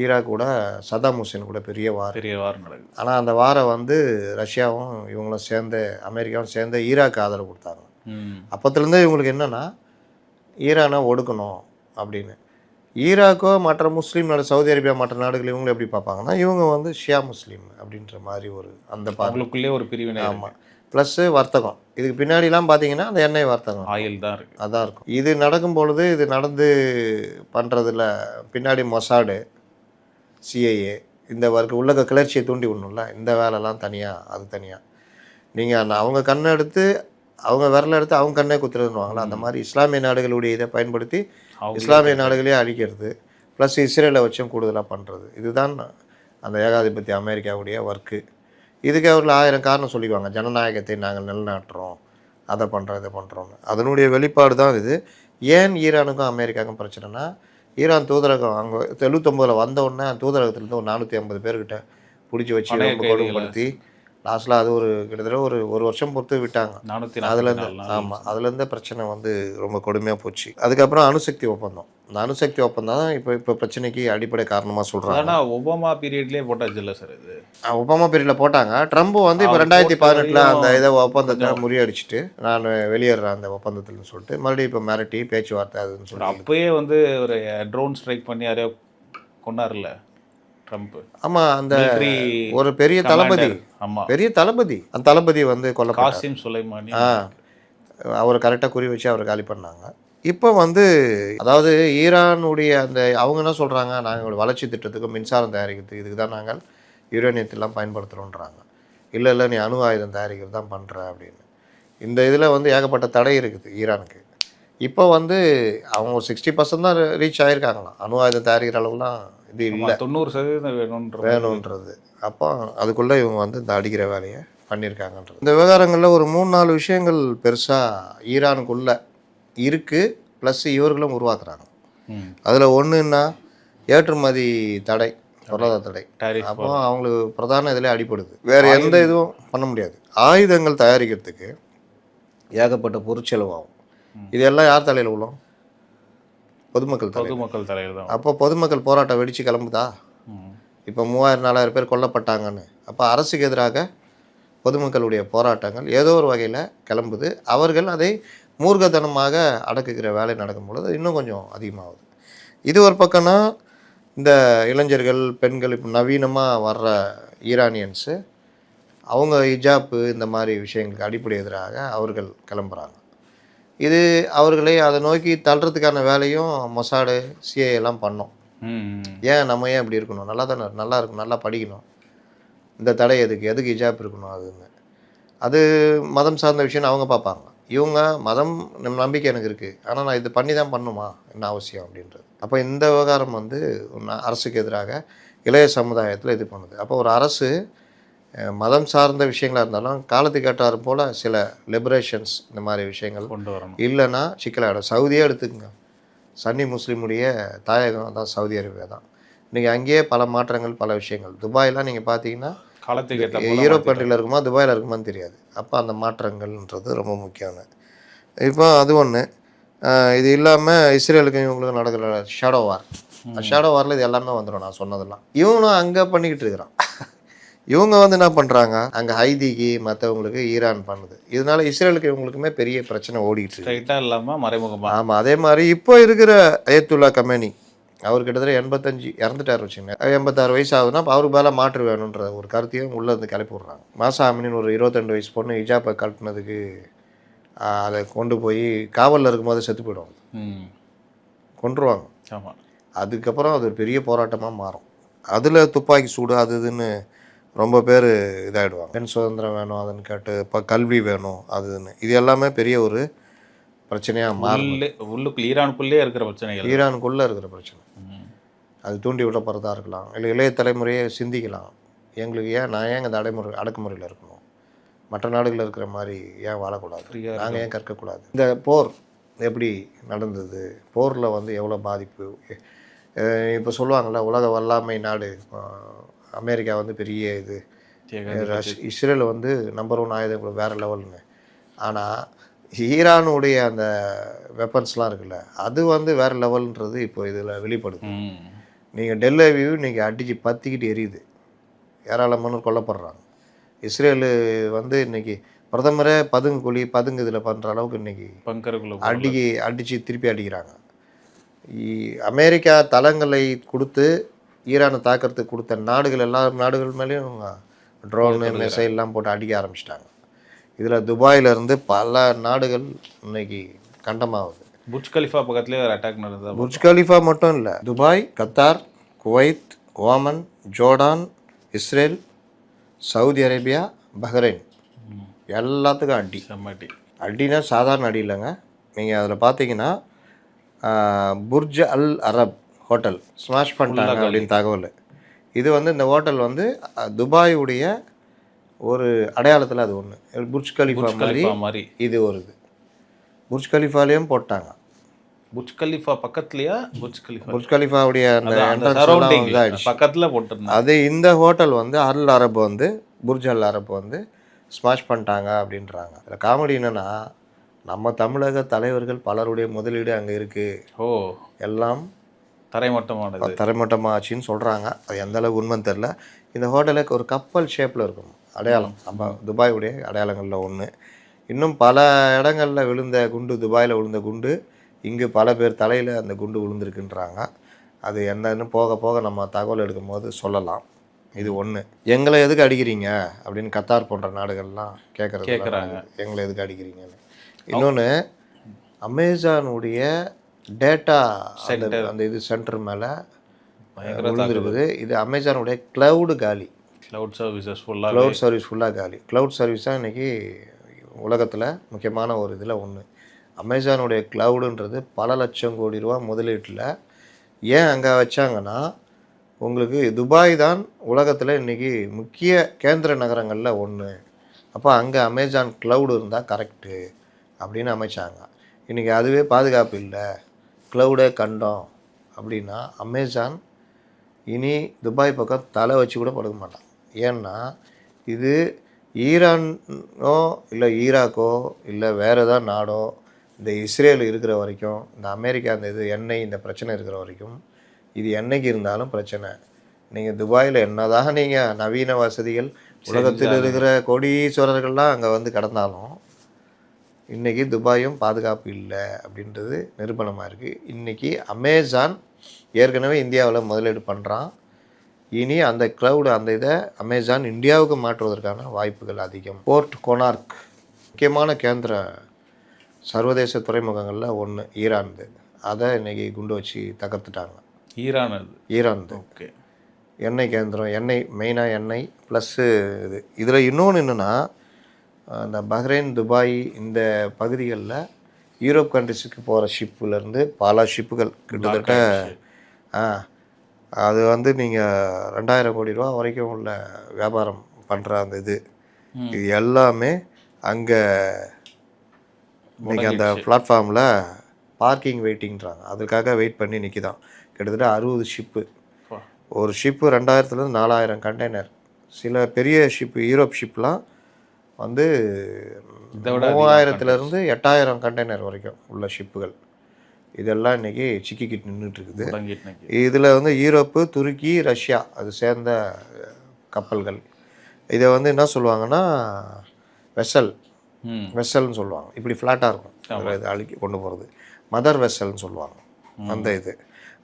ஈராக் கூட சதாம் ஹுசேன் கூட பெரிய வார் நடக்குது. ஆனால் அந்த வாரை வந்து ரஷ்யாவும் இவங்களும் சேர்ந்து அமெரிக்காவும் சேர்ந்து ஈராக்கு ஆதரவு கொடுத்தாங்க. அப்போத்துலேருந்தே இவங்களுக்கு என்னென்னா ஈரானை ஒடுக்கணும் அப்படின்னு. ஈராக்கோ மற்ற முஸ்லீம் நாடு, சவுதி அரேபியா மற்ற நாடுகள் இவங்களும் எப்படி பார்ப்பாங்கன்னா இவங்க வந்து ஷியா முஸ்லீம் அப்படின்ற மாதிரி ஒரு அந்த அவங்களுக்குள்ளே ஒரு பிரிவினை. ஆமாம். ப்ளஸ்ஸு வர்த்தகம், இதுக்கு பின்னாடிலாம் பார்த்தீங்கன்னா அந்த எண்ணெய் வர்த்தகம், ஆயில் தான் இருக்குது, அதான் இருக்கும். இது நடக்கும் பொழுது இது நடந்து பண்ணுறதுல பின்னாடி மொசாடு, சிஐஏ இந்த உலக கிளர்ச்சியை தூண்டி விடணும்ல, இந்த வேலைலாம் தனியாக, அது தனியாக. நீங்கள் அவங்க கண்ணை எடுத்து அவங்க விரல எடுத்து அவங்க கண்ணே குத்துறதுன்னுவாங்களா, அந்த மாதிரி இஸ்லாமிய நாடுகளுடைய இதை பயன்படுத்தி இஸ்லாமிய நாடுகளே அழிக்கிறது, ப்ளஸ் இஸ்ரேலை வச்சும் கூடுதலாக பண்ணுறது. இதுதான் அந்த ஏகாதிபத்திய அமெரிக்காவுடைய ஒர்க்கு. இதுக்கு அவர்கள் 1000 காரணம் சொல்லிக்குவாங்க. ஜனநாயகத்தை நாங்கள் நிலைநாட்டுறோம், அதை பண்ணுறோம், இதை பண்ணுறோன்னு. அதனுடைய வெளிப்பாடு தான் இது. ஏன் ஈரானுக்கும் அமெரிக்காவுக்கும் பிரச்சனைனா, ஈரான் தூதரகம் அங்கே 79 வந்த உடனே தூதரகத்துலேருந்து ஒரு 450 பேர்கிட்ட பிடிச்சி வச்சு கொடுமைப்படுத்தி லாஸ்ட்டில் அது கிட்டத்தட்ட ஒரு வருஷம் பொறுத்து விட்டாங்க. அதுலேருந்து ஆமாம், அதுலேருந்து பிரச்சனை வந்து ரொம்ப கொடுமையாக போச்சு. அதுக்கப்புறம் அணுசக்தி ஒப்பந்தம், இந்த அணுசக்தி ஒப்பந்தம் தான் இப்போ பிரச்சனைக்கு அடிப்படை காரணமாக சொல்கிறாங்க. ஆனால் ஒபாமா பீரியட்லேயே போட்டாச்சு இல்லை சார் இது? ஒபாமா பீரியடில் போட்டாங்க. ட்ரம்ப் வந்து இப்போ 2018 அந்த இதை ஒப்பந்தத்தை முறியடிச்சிட்டு நான் வெளியேறேன் அந்த ஒப்பந்தத்தில்னு சொல்லிட்டு மறுபடியும் இப்போ மிரட்டி பேச்சுவார்த்தை அதுன்னு சொல்லிட்டு அப்போயே வந்து ஒரு ட்ரோன் ஸ்ட்ரைக் பண்ணி யாரையோ கொண்டாருல்ல ட்ரம்ப். ஆமாம், அந்த ஒரு பெரிய தளபதி, அந்த தளபதி வந்து காசிம் சுலைமானி, அவரை கரெக்டாக குறி வச்சு அவரை காலி பண்ணாங்க. இப்போ வந்து அதாவது ஈரானுடைய அந்த அவங்க என்ன சொல்கிறாங்க, நாங்கள் வளர்ச்சி திட்டத்துக்கு மின்சாரம் தயாரிக்கிறதுக்கு இதுக்கு தான் நாங்கள் யுரேனியத்தெல்லாம் பயன்படுத்துகிறோன்றாங்க. இல்லை நீ அணு ஆயுதம் தயாரிக்கிறது தான் பண்ணுற அப்படின்னு. இந்த இதில் வந்து ஏகப்பட்ட தடை இருக்குது ஈரானுக்கு. இப்போ வந்து அவங்க ஒரு 60% தான் ரீச் ஆகிருக்காங்களாம். அணு ஆயுதம் தயாரிக்கிற அளவுலாம் இது இல்லை, 90% வேணுன்றது. அப்போ அதுக்குள்ளே இவங்க வந்து இந்த அடிக்கிற வேலையை பண்ணியிருக்காங்கன்றது. இந்த விவகாரங்களில் ஒரு 3-4 விஷயங்கள் பெருசாக ஈரானுக்குள்ளே இருக்குது, ப்ளஸ் இவர்களும் உருவாக்குறாங்க. அதில் ஒன்றுன்னா ஏற்றுமதி தடை, பொருளாதார தடை. அப்போ அவங்களுக்கு பிரதான இதில் அடிப்படுது, வேறு எந்த இதுவும் பண்ண முடியாது. ஆயுதங்கள் தயாரிக்கிறதுக்கு ஏகப்பட்ட பொருட்செலவாகும். இதெல்லாம் யார் தலையில் விழும்? பொதுமக்கள் தலையில் தான். அப்போ பொதுமக்கள் போராட்டம் வெடித்து கிளம்புதா? இப்போ 3000-4000 பேர் கொல்லப்பட்டாங்கன்னு. அப்போ அரசுக்கு எதிராக பொதுமக்களுடைய போராட்டங்கள் ஏதோ ஒரு வகையில் கிளம்புது. அவர்கள் அதை மூர்க்கத்தனமாக அடக்குகிற வேலை நடக்கும் பொழுது இன்னும் கொஞ்சம் அதிகமாகுது. இது ஒரு பக்கம்னா, இந்த இளைஞர்கள், பெண்கள் இப்போ நவீனமாக வர்ற ஈரானியன்ஸு அவங்க ஹிஜாப்பு இந்த மாதிரி விஷயங்களுக்கு அடிப்படை எதிராக அவர்கள் கிளம்புறாங்க. இது அவர்களை அதை நோக்கி தள்ளுறதுக்கான வேலையும் மொசாடு, சிஐஏ எல்லாம் பண்ணோம். ஏன் நம்ம ஏன் இப்படி இருக்கணும், நல்லா தானே, நல்லா இருக்கணும், நல்லா படிக்கணும், இந்த தடை எதுக்கு ஹிஜாப் இருக்கணும் அதுன்னு. அது மதம் சார்ந்த விஷயம்னு அவங்க பார்ப்பாங்க. இவங்க மதம் நம்பிக்கை எனக்கு இருக்குது, ஆனால் நான் இது பண்ணி தான் பண்ணுமா, என்ன அவசியம் அப்படின்றது. அப்போ இந்த விவகாரம் வந்து அரசுக்கு எதிராக இளைய சமுதாயத்தில் இது பண்ணுது. அப்போ ஒரு அரசு மதம் சார்ந்த விஷயங்களாக இருந்தாலும் காலத்துக்கு ஏற்றாறு போல் சில லிபரேஷன்ஸ் இந்த மாதிரி விஷயங்கள் கொண்டு வரணும். இல்லைன்னா சிக்கலாகிடும். சவுதியே எடுத்துக்கங்க, சன்னி முஸ்லீமுடைய தாயகம் தான் சவுதி அரேபியா தான். இன்றைக்கி அங்கேயே பல மாற்றங்கள், பல விஷயங்கள். துபாயெலாம் நீங்கள் பார்த்தீங்கன்னா காலத்துக்கு ஏற்ற யூரோப் கண்ட்ரியில் இருக்குமா துபாயில் இருக்குமான்னு தெரியாது. அப்போ அந்த மாற்றங்கள்ன்றது ரொம்ப முக்கியம். இப்போ அது ஒன்று. இது இல்லாமல் இஸ்ரேலுக்கும் இவங்களுக்கும் நடக்கிற ஷேடோ வார், ஷேடோ வாரில் இது எல்லாமே வந்துடும். நான் சொன்னதெல்லாம் இவனும் அங்கே பண்ணிக்கிட்டு இருக்கிறான். இவங்க வந்து என்ன பண்ணுறாங்க, அங்கே ஹைதிக்கு மற்றவங்களுக்கு ஈரான் பண்ணுது. இதனால இஸ்ரேலுக்கு இவங்களுக்குமே பெரிய பிரச்சனை ஓடிட்டு இருக்கு, இல்லாமல் மறைமுகமாக. ஆமாம். அதே மாதிரி இப்போ இருக்கிற அயத்துல்லா கமேனி, அவர் கிட்டத்தட்ட 85 இறந்துட்டார் வச்சுங்க. 86 வயசு ஆகுதுன்னா இப்போ அவருக்கு மேலே மாற்று வேணுன்ற ஒரு கருத்தையும் உள்ளே இருந்து கிளப்பி விட்றாங்க. மாசா அமினின்னு ஒரு 22 வயசு பொண்ணு ஹிஜாப்பை கழட்டினதுக்கு அதை கொண்டு போய் காவலில் இருக்கும்போது செத்து போயிடுவாங்க, கொண்டுருவாங்க. ஆமாம். அதுக்கப்புறம் அது ஒரு பெரிய போராட்டமாக மாறும். அதில் துப்பாக்கி சூடு அது இதுன்னு ரொம்ப பேர் இதாகிடுவாங்க. பெண் சுதந்திரம் வேணும் அதுன்னு கேட்டு, இப்போ கல்வி வேணும் அதுன்னு, இது எல்லாமே பெரிய ஒரு பிரச்சனையாக மாறும். உள்ளுக்குள்ள ஈரானுக்குள்ளே இருக்கிற பிரச்சனைகள், ஈரானுக்குள்ளே இருக்கிற பிரச்சனை அது தூண்டி விடப்படுறதா இருக்கலாம். இல்லை இளைய தலைமுறையே சிந்திக்கலாம், எங்களுக்கு ஏன், நான் ஏன் இந்த அடக்குமுறையில் இருக்கணும், மற்ற நாடுகளில் இருக்கிற மாதிரி ஏன் வாழக்கூடாது, நாங்கள் ஏன் கற்கக்கூடாது. இந்த போர் எப்படி நடந்தது, போரில் வந்து எவ்வளோ பாதிப்பு. இப்போ சொல்லுவாங்கள்ல, உலக வல்லாமை நாடு அமெரிக்கா வந்து பெரிய இது, இஸ்ரேல் வந்து நம்பர் 1 ஆயுதங்கள் வேறு லெவல்னு. ஆனால் ஈரானுடைய அந்த வெப்பன்ஸ்லாம் இருக்குல்ல, அது வந்து வேறு லெவல்ன்றது இப்போ இதில் வெளிப்படுது. நீங்கள் டெல் அவிவ் இன்றைக்கி அடித்து பற்றிக்கிட்டு எரியுது, ஏராளமான கொல்லப்படுறாங்க. இஸ்ரேலு வந்து இன்றைக்கி பிரதமரே பதுங்கு இதில் பண்ணுற அளவுக்கு இன்றைக்கி அடித்து திருப்பி அடிக்கிறாங்க. அமெரிக்கா தளங்களை கொடுத்து ஈரானை தாக்கிறதுக்கு கொடுத்த நாடுகள், எல்லா நாடுகள் மேலேயும் ட்ரோனு மிசைல்லாம் போட்டு அடிக்க ஆரம்பிச்சிட்டாங்க. இதில் துபாயிலிருந்து பல நாடுகள் இன்னைக்கு கண்டமாகுது. புர்ஜ் கலிஃபா பக்கத்துலேயே ஒரு அட்டாக் நடந்தது. புர்ஜ் கலிஃபா மட்டும் இல்லை, Dubai, Qatar, Kuwait, Oman, Jordan, Israel, Saudi Arabia, Bahrain எல்லாத்துக்கும் அடினா சாதாரண அடி இல்லைங்க. நீங்கள் அதில் பார்த்தீங்கன்னா Burj Al Arab hotel smash பண்ணிட்டாங்க அப்படின்னு தகவல். இது வந்து இந்த ஹோட்டல் வந்து துபாயுடைய ஒரு அடையாளத்தில் அது ஒன்று. புர்ஜ் கலிஃபா மாதிரி இது ஒரு இது. புர்ஜ் கலிஃபாலையும் போட்டாங்க. புர்ஜ் கலிஃபா பக்கத்துலையா? புர்ஜ் கலிஃபாவுடைய அந்த பக்கத்தில் போட்டிருந்தாங்க. அது இந்த ஹோட்டல் வந்து அல் அரப் வந்து புர்ஜ் அல் அரப் வந்து ஸ்மாஷ் பண்ணிட்டாங்க அப்படின்றாங்க. அதில் காமெடி என்னென்னா, நம்ம தமிழக தலைவர்கள் பலருடைய முதலீடு அங்கே இருக்குது, எல்லாம் தரைமட்டமாச்சுன்னு சொல்கிறாங்க. அது எந்த அளவுக்கு உண்மைன்னு தெரில. இந்த ஹோட்டலுக்கு ஒரு கப்பல் ஷேப்பில் இருக்கும் அடையாளம், நம்ம துபாயுடைய அடையாளங்களில் ஒன்று. இன்னும் பல இடங்களில் விழுந்த குண்டு, துபாயில் விழுந்த குண்டு இங்கு பல பேர் தலையில் அந்த குண்டு விழுந்திருக்குன்றாங்க. அது என்னன்னு போக போக நம்ம தகவல் எடுக்கும் போது சொல்லலாம். இது ஒன்று. எங்களை எதுக்கு அடிக்கிறீங்க அப்படின்னு கத்தார் போன்ற நாடுகள்லாம் கேட்குறாங்க, எங்களை எதுக்கு அடிக்கிறீங்கன்னு. இன்னொன்று, அமேசானுடைய டேட்டா அந்த இது சென்டர் மேலே விழுந்துருக்குது. இது அமேசானுடைய க்ளவுடு காலி, க்ளவுட் சர்வீஸ் ஃபுல்லாக காலி. க்ளவுட் சர்வீஸ் தான் இன்றைக்கி உலகத்தில் முக்கியமான ஒரு இதில் ஒன்று. அமேசானுடைய க்ளவுடுன்றது பல லட்சம் கோடி ரூபா முதலீட்டில். ஏன் அங்கே வச்சாங்கன்னா, உங்களுக்கு துபாய் தான் உலகத்தில் இன்றைக்கி முக்கிய கேந்திர நகரங்களில் ஒன்று. அப்போ அங்கே அமேசான் க்ளவுடு இருந்தால் கரெக்டு அப்படின்னு அமைச்சாங்க. இன்றைக்கி அதுவே பாதுகாப்பு இல்லை, க்ளவுடே கண்டோம் அப்படின்னா அமேசான் இனி துபாய் பக்கம் தலை வச்சு கூட படுக்க மாட்டான். ஏன்னா இது ஈரானோ இல்லை ஈராக்கோ இல்லை வேறு ஏதாவது நாடோ, இந்த இஸ்ரேல் இருக்கிற வரைக்கும், இந்த அமெரிக்கா இந்த இது எண்ணெய் இந்த பிரச்சனை இருக்கிற வரைக்கும், இது என்னைக்கு இருந்தாலும் பிரச்சனை. நீங்கள் துபாயில் என்னதான் நீங்கள் நவீன வசதிகள் உலகத்தில் இருக்கிற கோடீஸ்வரர்கள்லாம் அங்கே வந்து கடந்தாலும் இன்றைக்கி துபாயும் பாதுகாப்பு இல்லை அப்படின்றது நிரூபணமாக இருக்குது. இன்றைக்கி அமேசான் ஏற்கனவே இந்தியாவில் முதலீடு பண்ணுறான். இனி அந்த க்ளவுடு அந்த இதை அமேசான் இந்தியாவுக்கு மாற்றுவதற்கான வாய்ப்புகள் அதிகம். போர்ட் கொனார்க் முக்கியமான கேந்திர சர்வதேச துறைமுகங்களில் ஒன்று ஈரான்து. அதை இன்றைக்கி குண்டு வச்சு தகர்த்துட்டாங்க. ஈரான்து ஓகே. எண்ணெய் கேந்திரம், எண்ணெய் மெயினாக எண்ணெய் ப்ளஸ்ஸு இதில் இன்னொன்று என்னென்னா, இந்த பஹ்ரைன் துபாய் இந்த பகுதிகளில் யூரோப் கண்ட்ரிஸுக்கு போகிற ஷிப்புலேருந்து பல ஷிப்புகள் கிட்டத்தட்ட அது வந்து நீங்கள் 2000 கோடி ரூபா வரைக்கும் உள்ள வியாபாரம் பண்ணுற அந்த இது எல்லாமே அங்கே இன்றைக்கி அந்த பிளாட்ஃபார்மில் பார்க்கிங் வெயிட்டிங்கிறாங்க. அதுக்காக வெயிட் பண்ணி நிற்கிதான். கிட்டத்தட்ட 60 ஷிப்பு. ஒரு ஷிப்பு 2000 4000 கண்டெய்னர். சில பெரிய ஷிப்பு யூரோப் ஷிப்லாம் வந்து 3000 8000 கண்டெய்னர் வரைக்கும் உள்ள ஷிப்புகள் இதெல்லாம் இன்றைக்கி சிக்கிக்கிட்டு நின்றுட்டுருக்குது. இதில் வந்து யூரோப்பு, துருக்கி, ரஷ்யா அது சேர்ந்த கப்பல்கள். இதை வந்து என்ன சொல்லுவாங்கன்னா வெசல்னு சொல்லுவாங்க. இப்படி ஃப்ளாட்டாக இருக்கும், இது அழுக்கி கொண்டு போகிறது மதர் வெசல்னு சொல்லுவாங்க அந்த இது.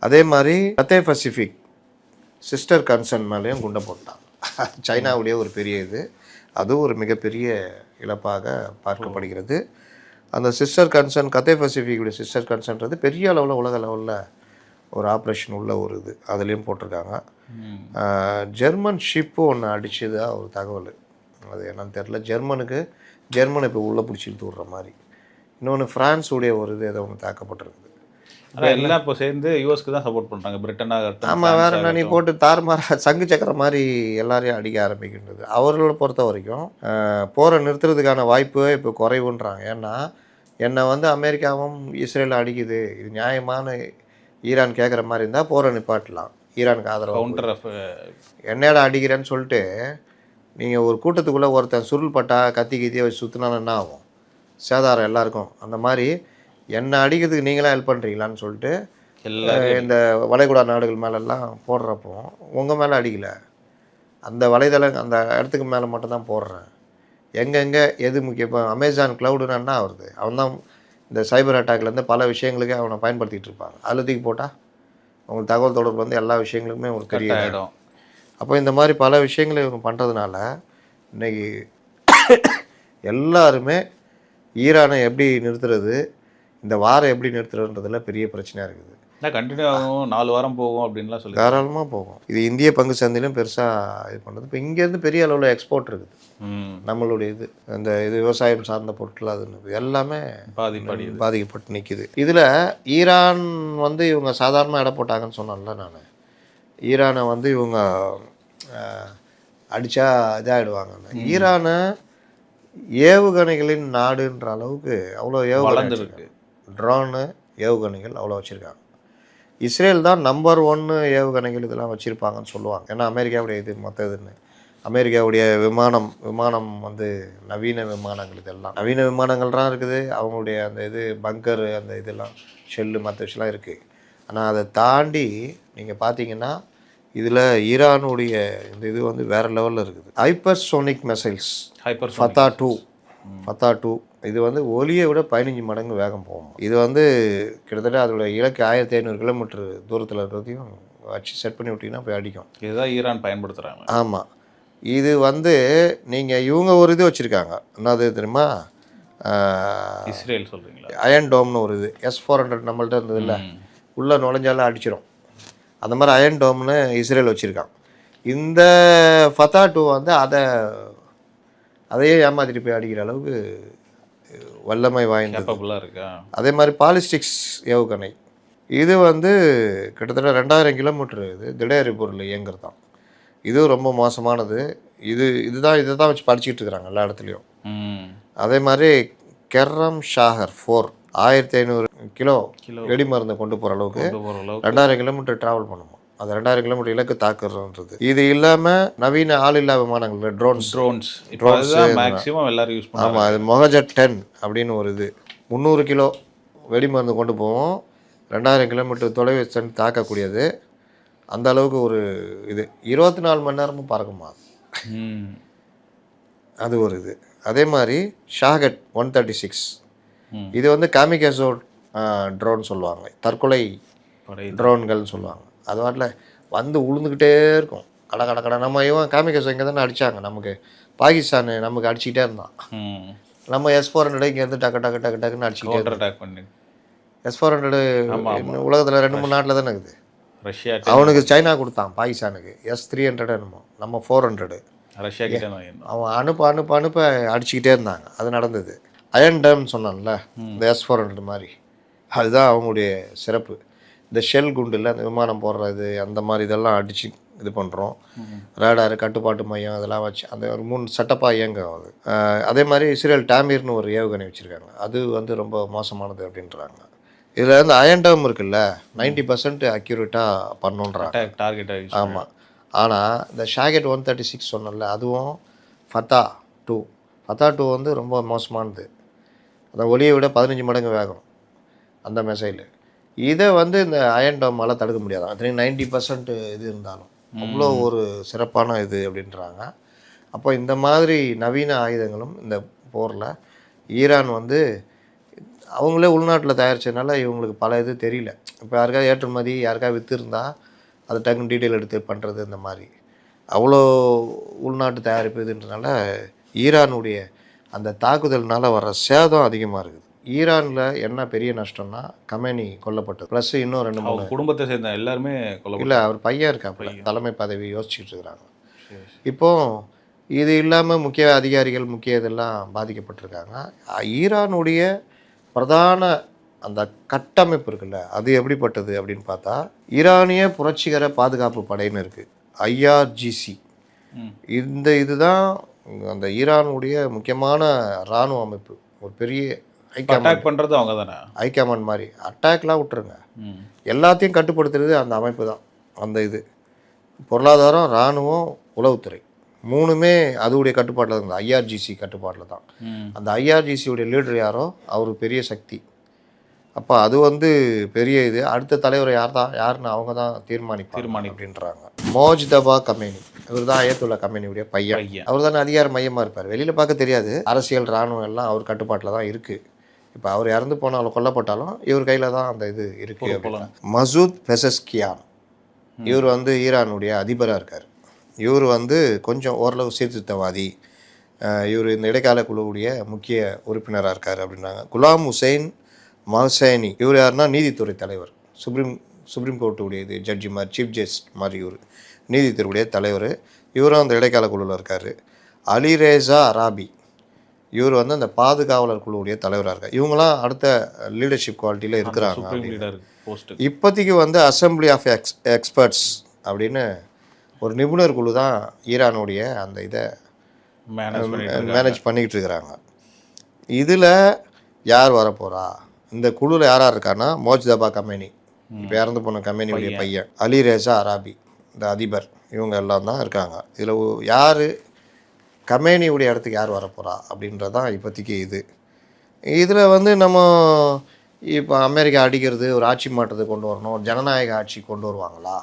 அதே மாதிரி கத்தே பசிபிக் சிஸ்டர் கன்சர்ன் மேலேயும் குண்டை போட்டாங்க. சைனாவுடைய ஒரு பெரிய இது, அதுவும் ஒரு மிகப்பெரிய இழப்பாக பார்க்கப்படுகிறது. அந்த சிஸ்டர் கன்சர்ன் கத்தே பசிபிக்குடைய சிஸ்டர் கன்சர்ன்றது பெரிய அளவில் உலக லெவலில் ஒரு ஆப்ரேஷன் உள்ள ஒரு இது, அதுலேயும் போட்டிருக்காங்க. ஜெர்மன் ஷிப்பு ஒன்று அடிச்சதாக ஒரு தகவல், அது என்னன்னு தெரில. ஜெர்மன் இப்போ உள்ளே பிடிச்சி இழுத்து விட்ற மாதிரி. இன்னொன்று ஃப்ரான்ஸுடைய ஒரு இது ஏதோ ஒன்று தாக்கப்பட்டிருக்குது. எல்லாம் இப்போ சேர்ந்து யூஎஸ்க்கு தான் சப்போர்ட் பண்ணுறாங்க, பிரிட்டனாக. ஆமாம், வேறு என்ன, நீ போட்டு தாறுமாற சங்கு சக்கர மாதிரி எல்லாரையும் அடிக்க ஆரம்பிக்கின்றது. அவர்களை பொறுத்த வரைக்கும் போரை நிறுத்துறதுக்கான வாய்ப்பு இப்போ குறைவுன்றாங்க. ஏன்னா என்னை வந்து அமெரிக்காவும் இஸ்ரேலும் அடிக்குது, இது நியாயமான ஈரான் கேட்குற மாதிரி இருந்தால் போரை நிப்பாட்டலாம். ஈரானுக்கு ஆதரவு என்னையோட அடிக்கிறேன்னு சொல்லிட்டு நீங்கள் ஒரு கூட்டத்துக்குள்ளே ஒருத்தன் சுருள் பட்டா கத்தி கத்தியை வச்சு சுற்றினாலும் என்ன ஆகும்? சேதாரம் எல்லாருக்கும். அந்த மாதிரி என்னை அடிக்கிறதுக்கு நீங்களாம் ஹெல்ப் பண்ணுறீங்களான்னு சொல்லிட்டு இந்த வளைகுடா நாடுகள் மேலெல்லாம் போடுறப்போ உங்கள் மேலே அடிக்கலை, அந்த வலைதளம் அந்த இடத்துக்கு மேலே மட்டும்தான் போடுறேன். எங்கெங்கே எது முக்கியம்? இப்போ அமேசான் க்ளவுடுன்னா என்ன வருது? அவன் தான் இந்த சைபர் அட்டாக்லேருந்து பல விஷயங்களுக்கு அவனை பயன்படுத்திகிட்டு இருப்பாங்க. அதில் தூக்கி போட்டால் உங்களுக்கு தகவல் தொடர்பு வந்து எல்லா விஷயங்களுக்குமே உங்களுக்கு தெரிய இடம். அப்போ இந்த மாதிரி பல விஷயங்களை இவங்க பண்ணுறதுனால இன்றைக்கி எல்லாருமே ஈரானை எப்படி நிறுத்துறது, இந்த வாரம் எப்படி நிறுத்துறதுன்றதுல பெரிய பிரச்சனையாக இருக்குது. கண்டினியூ ஆகும், 4 வாரம் போகும் அப்படின்லாம் சொல்லி தாராளமாக போகும். இது இந்திய பங்கு சந்தையிலும் பெருசாக இது பண்ணுறது. இப்போ இங்கேருந்து பெரிய அளவில் எக்ஸ்போர்ட் இருக்குது. நம்மளுடைய இந்த விவசாயம் சார்ந்த பொருட்கள் அது எல்லாமே பாதிக்கப்பட்டு நிற்கிது. இதில் ஈரான் வந்து இவங்க சாதாரணமாக இடம் போட்டாங்கன்னு சொன்னால நான், ஈரானை வந்து இவங்க அடித்தா இதாகிடுவாங்க. ஈரானை ஏவுகணைகளின் நாடுன்ற அளவுக்கு அவ்வளோ ஏவுகணை, ட்ரோனு ஏவுகணைகள் அவ்வளோ வச்சுருக்காங்க. இஸ்ரேல் தான் நம்பர் 1 ஏவுகணைகள் இதெல்லாம் வச்சுருப்பாங்கன்னு சொல்லுவாங்க. ஏன்னா அமெரிக்காவுடைய இது மொத்த இதுன்னு, அமெரிக்காவுடைய விமானம் வந்து நவீன விமானங்கள், இதெல்லாம் நவீன விமானங்கள்லாம் இருக்குது. அவங்களுடைய அந்த இது பங்கரு அந்த இதெல்லாம் ஷெல்லு மற்ற விஷயம்லாம் இருக்குது. ஆனால் அதை தாண்டி நீங்கள் பார்த்தீங்கன்னா இதில் ஈரானுடைய இந்த இது வந்து வேறு லெவலில் இருக்குது. ஹைப்பர்சோனிக் மிசைல்ஸ் ஃபத்தா 2 இது வந்து ஒலியை விட 15 மடங்கு வேகம் போகும். இது வந்து கிட்டத்தட்ட அதோட இலக்கு 1500 கிலோமீட்டர் தூரத்தில் இருக்கிறதையும் வச்சு செட் பண்ணி விட்டிங்கன்னா போய் அடிக்கும். இதுதான் ஈரான் பயன்படுத்துகிறாங்க. ஆமாம், இது வந்து நீங்கள் இவங்க ஒரு இது வச்சுருக்காங்க, என்னது தெரியுமா? இஸ்ரேல் சொல்கிறீங்களா? அயன் டோம்னு ஒரு இது S-400 நம்மள்ட்ட இருந்தது இல்லை, உள்ளே நுழைஞ்சாலும் அடிச்சிடும். அந்த மாதிரி அயன் டோம்னு இஸ்ரேல் வச்சுருக்கான். இந்த ஃபத்தா 2 வந்து அதையே ஏமாத்திட்டு போய் அடிக்கிற அளவுக்கு வல்லமை வாய்ந்தது இருக்கா. அதே மாதிரி பாலிஸ்டிக்ஸ் ஏவுகணை இது வந்து கிட்டத்தட்ட 2000 கிலோமீட்டர் இது திடீர் பொருள் இயங்குறது தான். இது ரொம்ப மோசமானது. இதை தான் வச்சு படிச்சுக்கிட்டு இருக்கிறாங்க எல்லா இடத்துலையும். அதே மாதிரி கெர்ரம் ஷாகர் 4 1500 கிலோ வெடி மருந்தை கொண்டு போகிற அளவுக்கு 2000 கிலோமீட்டர் ட்ராவல் பண்ணுமா. அது 2000 கிலோமீட்டர் இலக்கு தாக்குறதுன்றது. இது இல்லாமல் நவீன ஆளில்லா விமானங்கள் ட்ரோன்ஸ் மேக்ஸிமம் எல்லாரும் யூஸ் பண்ணுவாங்க. ஆமாம், அது மொஹஜட் 10 அப்படின்னு ஒரு இது 300 கிலோ வெடி மருந்து கொண்டு போவோம். 2000 கிலோமீட்டர் தொலைவை சென்று தாக்கக்கூடியது. அந்த அளவுக்கு ஒரு இது 24 மணி நேரமும் பறக்குமா அது. ம். அது ஒரு இது. அதே மாதிரி ஷாகட் 136 ம். இது வந்து காமிகேசோ ட்ரோன் சொல்லுவாங்க, தற்கொலை படை ட்ரோன்கள்னு சொல்லுவாங்க. அது வாட்டில் வந்து உழுந்துக்கிட்டே இருக்கும், கட கட கட. நம்ம இவன் காமிகேசோ இங்கே தானே அடித்தாங்க நமக்கு, பாகிஸ்தான் நமக்கு அடிச்சுக்கிட்டே இருந்தான். ம். நம்ம S-400 இங்கேருந்து டக்கு டக்கு டக்கு டக்குன்னு அடிச்சுக்கிட்டே கவுண்டர் இருந்தோம். அட்டாக் பண்ணி S-400 ஆமா, ஆமா. உலகத்தில் 2-3 நாட்டில் தானே இருக்குது. ரஷ்யா அவனுக்கு சைனா கொடுத்தான் பாகிஸ்தானுக்கு S-300 என்னமோ, நம்ம 400. ரஷ்யா கிட்ட வாங்கிடணும். அவன் அனுப்ப அடிச்சுக்கிட்டே இருந்தாங்க. அது நடந்தது. அயன் டேம்னு சொன்னான்ல, இந்த S-400 மாதிரி, அதுதான் அவங்களுடைய சிறப்பு. இந்த ஷெல் குண்டில் அந்த விமானம் போடுறது அந்த மாதிரி இதெல்லாம் அடித்து இது பண்ணுறோம். ரேடாரு, கட்டுப்பாட்டு மையம் இதெல்லாம் வச்சு அந்த ஒரு 3 செட்டப்பாக இயங்கும் அது. அதே மாதிரி இஸ்ரேல் டாமீர்னு ஒரு ஏவுகணை வச்சுருக்காங்க, அது வந்து ரொம்ப மோசமானது அப்படின்றாங்க. இதில் வந்து அயன் டேம் இருக்குல்ல, 90% அக்யூரேட்டாக பண்ணுன்றாங்க. டார்கெட். ஆமாம். ஆனால் இந்த ஷாகெட் 136 சொன்னல, அதுவும் ஃபத்தா 2 வந்து ரொம்ப மோசமானது. அந்த ஒலியை விட 15 மடங்கு வேகம் அந்த மிசைலு. இதை வந்து இந்த அயன் டோமால் தடுக்க முடியாது. அது 90% இது இருந்தாலும் அவ்வளோ ஒரு சிறப்பான இது அப்படின்றாங்க. அப்போ இந்த மாதிரி நவீன ஆயுதங்களும் இந்த போரில் ஈரான் வந்து அவங்களே உள்நாட்டில் தயாரித்ததுனால இவங்களுக்கு பல இது தெரியல. இப்போ யாருக்காவது ஏற்றுமதி யாருக்காவது விற்றுருந்தா அது டக்குன்னு டீட்டெயில் எடுத்து பண்ணுறது, இந்த மாதிரி அவ்வளோ உள்நாட்டு தயாரிப்பு இதுன்றனால ஈரானுடைய அந்த தாக்குதல்னால் வர சேதம் அதிகமாக இருக்குது. ஈரானில் என்ன பெரிய நஷ்டம்னா கமேனி கொல்லப்பட்டது, ப்ளஸ் இன்னும் 2-3 குடும்பத்தை சேர்ந்த எல்லாருமே கொல்லப்பட்டாங்க. இல்லை, அவர் பையன் இருக்காப்புல தலைமை பதவி யோசிச்சுட்டு இருக்கிறாங்க. இப்போ இது இல்லாமல் முக்கிய அதிகாரிகள் முக்கிய இதெல்லாம் பாதிக்கப்பட்டிருக்காங்க. ஈரானுடைய பிரதான அந்த கட்டமைப்பு இருக்குல்ல, அது எப்படிப்பட்டது அப்படின்னு பார்த்தா, ஈரானிய புரட்சிகர பாதுகாப்பு படைன்னு இருக்குது, IRGC. இந்த இதுதான் அந்த ஈரானுடைய முக்கியமான இராணுவ அமைப்பு. ஒரு பெரிய அட்டாக் பண்ணுறது அவங்க தானே, ஹைகமாண்ட் மாதிரி. அட்டாக்லாம் விட்டுருங்க, எல்லாத்தையும் கட்டுப்படுத்துறது அந்த அமைப்பு தான். அந்த இது பொருளாதாரம், இராணுவம், உளவுத்துறை 3மே அதுவுடைய கட்டுப்பாட்டில் இருக்குது, IRGC கட்டுப்பாட்டில் தான். அந்த IRGCயுடைய லீடர் யாரோ அவர் பெரிய சக்தி. அப்போ அது வந்து பெரிய இது. அடுத்த தலைவர் யாருன்னு அவங்க தான் தீர்மானிப்பாங்க அப்படின்றாங்க. மோஜ்தபா கமேனி, இவர் தான் அயத்துல்லா கமேனியுடைய பையன். அவர் தானே அதிகார மையமாக இருப்பார். வெளியில் பார்க்க தெரியாது. அரசியல், இராணுவம் எல்லாம் அவர் கட்டுப்பாட்டில் தான் இருக்குது. இப்போ அவர் இறந்து போனாலும் கொல்லப்பட்டாலும் இவர் கையில் தான் அந்த இது இருக்குது. மசூத் பெசஸ்கியான், இவர் வந்து ஈரானுடைய அதிபராக இருக்கார். இவர் வந்து கொஞ்சம் ஓரளவு சீர்திருத்தவாதி. இவர் இந்த இடைக்கால குழுவுடைய முக்கிய உறுப்பினராக இருக்கார் அப்படின்னாங்க. குலாம் ஹுசைன் மஹ்சேனி, இவர் யாருன்னா நீதித்துறை தலைவர், சுப்ரீம் கோர்ட்டுடைய இது ஜட்ஜி மாதிரி, சீஃப் ஜஸ்டிஸ் மாதிரி இவர் நீதித்துறையுடைய தலைவர். இவரும் அந்த இடைக்கால குழுவில் இருக்கார். அலிரேசா அராபி, இவர் வந்து அந்த பாதுகாவலர் குழுவுடைய தலைவராக இருக்கார். இவங்களாம் அடுத்த லீடர்ஷிப் குவாலிட்டியில் இருக்கிறாங்க. இப்போதைக்கு வந்து அசம்பிளி ஆஃப் எக்ஸ்பர்ட்ஸ் அப்படின்னு ஒரு நிபுணர் குழு தான் ஈரானுடைய அந்த இதை மேனேஜ் பண்ணிக்கிட்டு இருக்கிறாங்க. இதில் யார் வரப்போகிறா, இந்த குழுவில் யாராக இருக்கான்னா மோஜ்தபா கமேனி, இப்போ இறந்து போன கமேனியுடைய பையன், அலிரேசா அராபி இந்த அதிபர், இவங்க எல்லாம் தான் இருக்காங்க. இதில் யார் கமேனியுடைய இடத்துக்கு யார் வரப்போகிறா அப்படின்றது தான் இப்போதைக்கு இது. இதில் வந்து நம்ம இப்போ அமெரிக்கா அடிக்கிறது, ஒரு ஆட்சி மாற்றத்தை கொண்டு வரணும், ஒரு ஜனநாயக ஆட்சி கொண்டு வருவாங்களா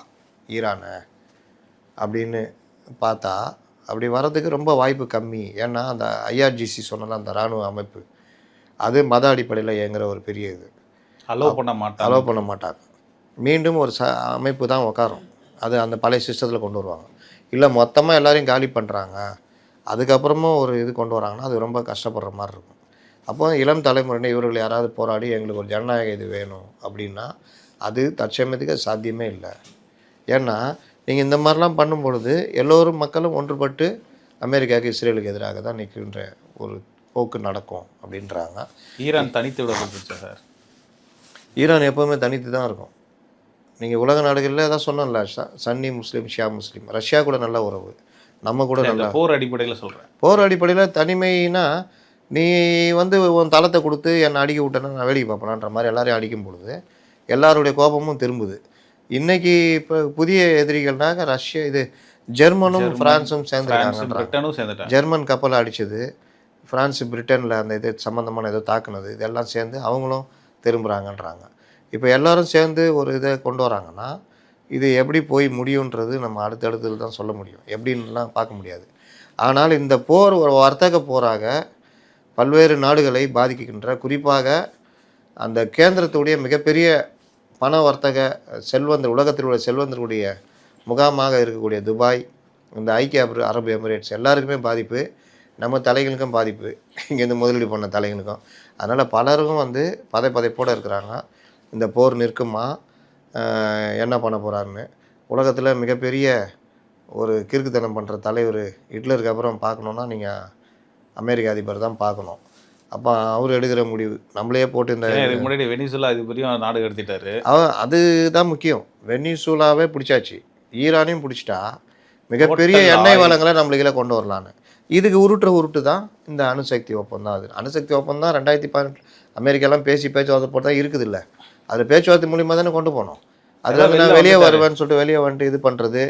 ஈரானை அப்படின்னு பார்த்தா அப்படி வர்றதுக்கு ரொம்ப வாய்ப்பு கம்மி. ஏன்னா அந்த IRGC சொன்னல அந்த இராணுவ அமைப்பு, அது மத அடிப்படையில் இயங்குகிற ஒரு பெரிய இது. அலோவ் பண்ண மாட்டாங்க. மீண்டும் ஒரு அமைப்பு தான் உட்காரும், அது அந்த பழைய சிஸ்டத்தில் கொண்டு வருவாங்க. இல்லை மொத்தமாக எல்லோரையும் காலி பண்ணுறாங்க, அதுக்கப்புறமும் ஒரு இது கொண்டு வராங்கன்னா அது ரொம்ப கஷ்டப்படுற மாதிரி இருக்கும். அப்போ இளம் தலைமுறையினர் இவர்கள் யாராவது போராடி எங்களுக்கு ஒரு ஜனநாயக இது வேணும் அப்படின்னா அது தற்சமயத்துக்கு சாத்தியமே இல்லை. ஏன்னா நீங்கள் இந்த மாதிரிலாம் பண்ணும்பொழுது எல்லோரும் மக்களும் ஒன்றுபட்டு அமெரிக்காவுக்கு இஸ்ரேலுக்கு எதிராக தான் நிற்கின்ற ஒரு போக்கு நடக்கும் அப்படின்றாங்க. ஈரான் தனித்து விடப்பட்டுருச்சு சார். ஈரான் எப்போவுமே தனித்து தான் இருக்கும். நீங்கள் உலக நாடுகளில் தான் சொன்னோம்ல, சன்னி முஸ்லீம், ஷியா முஸ்லீம். ரஷ்யா கூட நல்ல உறவு, நம்ம கூட நல்ல போர் அடிப்படையில் சொல்கிறேன். போர் அடிப்படையில் தனிமைனா நீ வந்து உன் தளத்தை கொடுத்து என்னை அடிக்க விட்டேன்னா நான் வேடிக்கை பார்ப்பேனான்ற மாதிரி எல்லாரையும் அடிக்கும் பொழுது எல்லாருடைய கோபமும் திரும்புது. இன்றைக்கி இப்போ புதிய எதிரிகள்னாக்க ரஷ்யா, இது ஜெர்மனும் ஃப்ரான்ஸும் சேர்ந்துருக்காங்க. ஜெர்மன் கப்பலை அடித்தது, ஃப்ரான்ஸு பிரிட்டனில் அந்த இது சம்மந்தமான ஏதோ தாக்குனது, இதெல்லாம் சேர்ந்து அவங்களும் திரும்புகிறாங்கன்றாங்க. இப்போ எல்லோரும் சேர்ந்து ஒரு இதை கொண்டு வராங்கன்னா இது எப்படி போய் முடியுன்றது நம்ம அடுத்தடுத்து தான் சொல்ல முடியும், எப்படின்லாம் பார்க்க முடியாது. ஆனால் இந்த போர் ஒரு வர்த்தக போராக பல்வேறு நாடுகளை பாதிக்கின்ற, குறிப்பாக அந்த கேந்திரத்துடைய மிகப்பெரிய பண வர்த்தக செல்வந்தர், உலகத்தில் உள்ள செல்வந்தருடைய முகாமாக இருக்கக்கூடிய துபாய், இந்த ஐக்கிய அரபு எமிரேட்ஸ் எல்லாருக்குமே பாதிப்பு. நம்ம தலைகளுக்கும் பாதிப்பு, இங்கேருந்து முதலீடு பண்ண தலைகளுக்கும். அதனால் பலருக்கும் வந்து பதைப்போடு இருக்கிறாங்க. இந்த போர் நிற்குமா, என்ன பண்ண போகிறாருன்னு. உலகத்தில் மிகப்பெரிய ஒரு கிறுக்குத்தனம் பண்ணுற தலைவர் ஹிட்லருக்கு அப்புறம் பார்க்கணுன்னா நீங்கள் அமெரிக்க அதிபர் தான் பார்க்கணும். அப்போ அவர் எடுக்கிற முடிவு நம்மளே போட்டு இந்த முன்னாடி வெனிசுலா அதிபரையும் நாடு கடத்திட்டாரு. அதுதான் முக்கியம். வெனிசுலாவே பிடிச்சாச்சு, ஈரானையும் பிடிச்சிட்டா மிகப்பெரிய எண்ணெய் வளங்களை நம்மளுக்கெல்லாம் கொண்டு வரலான்னு. இதுக்கு உருட்டு தான் இந்த அணுசக்தி ஒப்பந்தம். அது அணுசக்தி ஒப்பந்தம் 2018 அமெரிக்காலாம் பேச்சுவார்த்தை போட்டு தான் இருக்குது. இல்லை, அதில் பேச்சுவார்த்தை மூலியமாக தானே கொண்டு போனோம். அதில் நான் வெளியே வருவேன்னு சொல்லிட்டு வெளியே வந்துட்டு இது பண்ணுறது.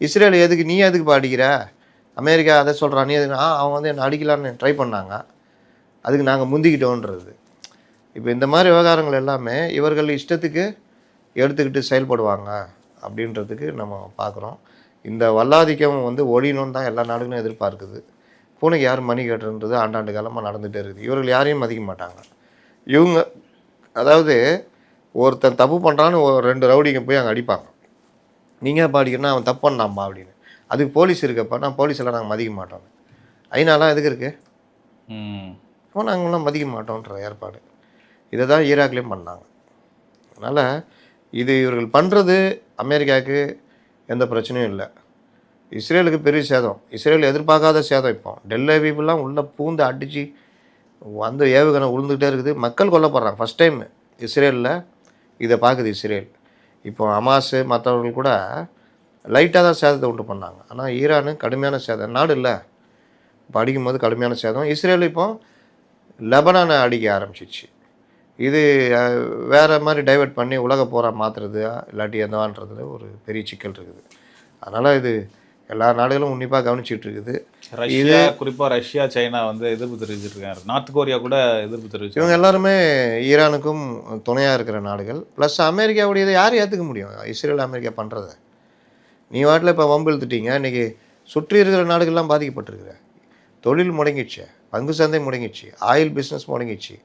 இஸ்ரேல் எதுக்கு நீ எதுக்கு அடிக்கிற, அமெரிக்கா அதை சொல்கிறான், நீ எதுக்கு அவங்க வந்து என்னை அடிக்கலான்னு ட்ரை பண்ணாங்க, அதுக்கு நாங்கள் முந்திக்கிட்டோன்றது. இப்போ இந்த மாதிரி விவகாரங்கள் எல்லாமே இவர்கள் இஷ்டத்துக்கு எடுத்துக்கிட்டு செயல்படுவாங்க அப்படின்றதுக்கு நம்ம பார்க்குறோம். இந்த வல்லாதிக்கம் வந்து ஒழியணும்னு தான் எல்லா நாடுகளும் எதிர்பார்க்குது. பூனைக்கு யார் மணி கட்டுன்றது ஆண்டாண்டு காலமாக நடந்துகிட்டே இருக்குது. இவர்கள் யாரையும் மதிக்க மாட்டாங்க. இவங்க அதாவது ஒருத்தன் தப்பு பண்ணுறான்னு ஒரு 2 ரவுடிங்க போய் அங்கே அடிப்பாங்க. நீங்கள் எப்போ அடிக்கணும்னா அவன் தப்பு பண்ணாம்பா அப்படின்னு. அதுக்கு போலீஸ் இருக்கப்பா, நான் போலீஸெல்லாம் நாங்கள் மதிக்க மாட்டோம். ஐநாலாம் எதுக்கு இருக்குது, அப்போ நாங்களாம் மதிக்க மாட்டோன்ற ஏற்பாடு. இதை தான் ஈராக்லேயும் பண்ணாங்க. அதனால் இது இவர்கள் பண்ணுறது அமெரிக்காவுக்கு எந்த பிரச்சனையும் இல்லை. இஸ்ரேலுக்கு பெரிய சேதம், இஸ்ரேல் எதிர்பார்க்காத சேதம். இப்போ டெல்லவிலாம் உள்ளே பூந்து அடித்து வந்து ஏவுகணை உழுந்துக்கிட்டே இருக்குது. மக்கள் கொல்லப்படுறாங்க. ஃபஸ்ட் டைம் இஸ்ரேலில் இதை பார்க்குது இஸ்ரேல். இப்போ ஹமாஸு மற்றவர்கள் கூட லைட்டாக தான் சேதத்தை உண்டு பண்ணாங்க. ஆனால் ஈரானு கடுமையான சேதம். நாடு இல்லை, இப்போ அடிக்கும்போது கடுமையான சேதம். இஸ்ரேல் இப்போ லெபனானை அடிக்க ஆரம்பிச்சிச்சு. இது வேறு மாதிரி டைவெர்ட் பண்ணி உலக போரா மாற்றுறது இல்லாட்டி எந்தவான்றதுல ஒரு பெரிய சிக்கல் இருக்குது. அதனால் இது எல்லா நாடுகளும் உன்னிப்பாக கவனிச்சிட்டு இருக்குது. ரஷ்யா, குறிப்பாக ரஷ்யா, சைனா வந்து எதிர்ப்பு தெரிவிச்சிருக்காங்க. நார்த் கொரியா கூட எதிர்ப்பு தெரிவிச்சு. இவங்க எல்லாருமே ஈரானுக்கும் துணையாக இருக்கிற நாடுகள். ப்ளஸ் அமெரிக்காவுடையதை யாரும் ஏற்றுக்க முடியும்? இஸ்ரேல் அமெரிக்கா பண்ணுறத நீ வாட்டில் இப்போ வம்பு இழுத்துட்டீங்க. இன்றைக்கி சுற்றி இருக்கிற நாடுகள்லாம் பாதிக்கப்பட்டிருக்கிற. தொழில் முடங்கிடுச்சு, பங்கு சந்தை முடங்கிடுச்சு, ஆயில் பிஸ்னஸ் முடங்கிடுச்சு.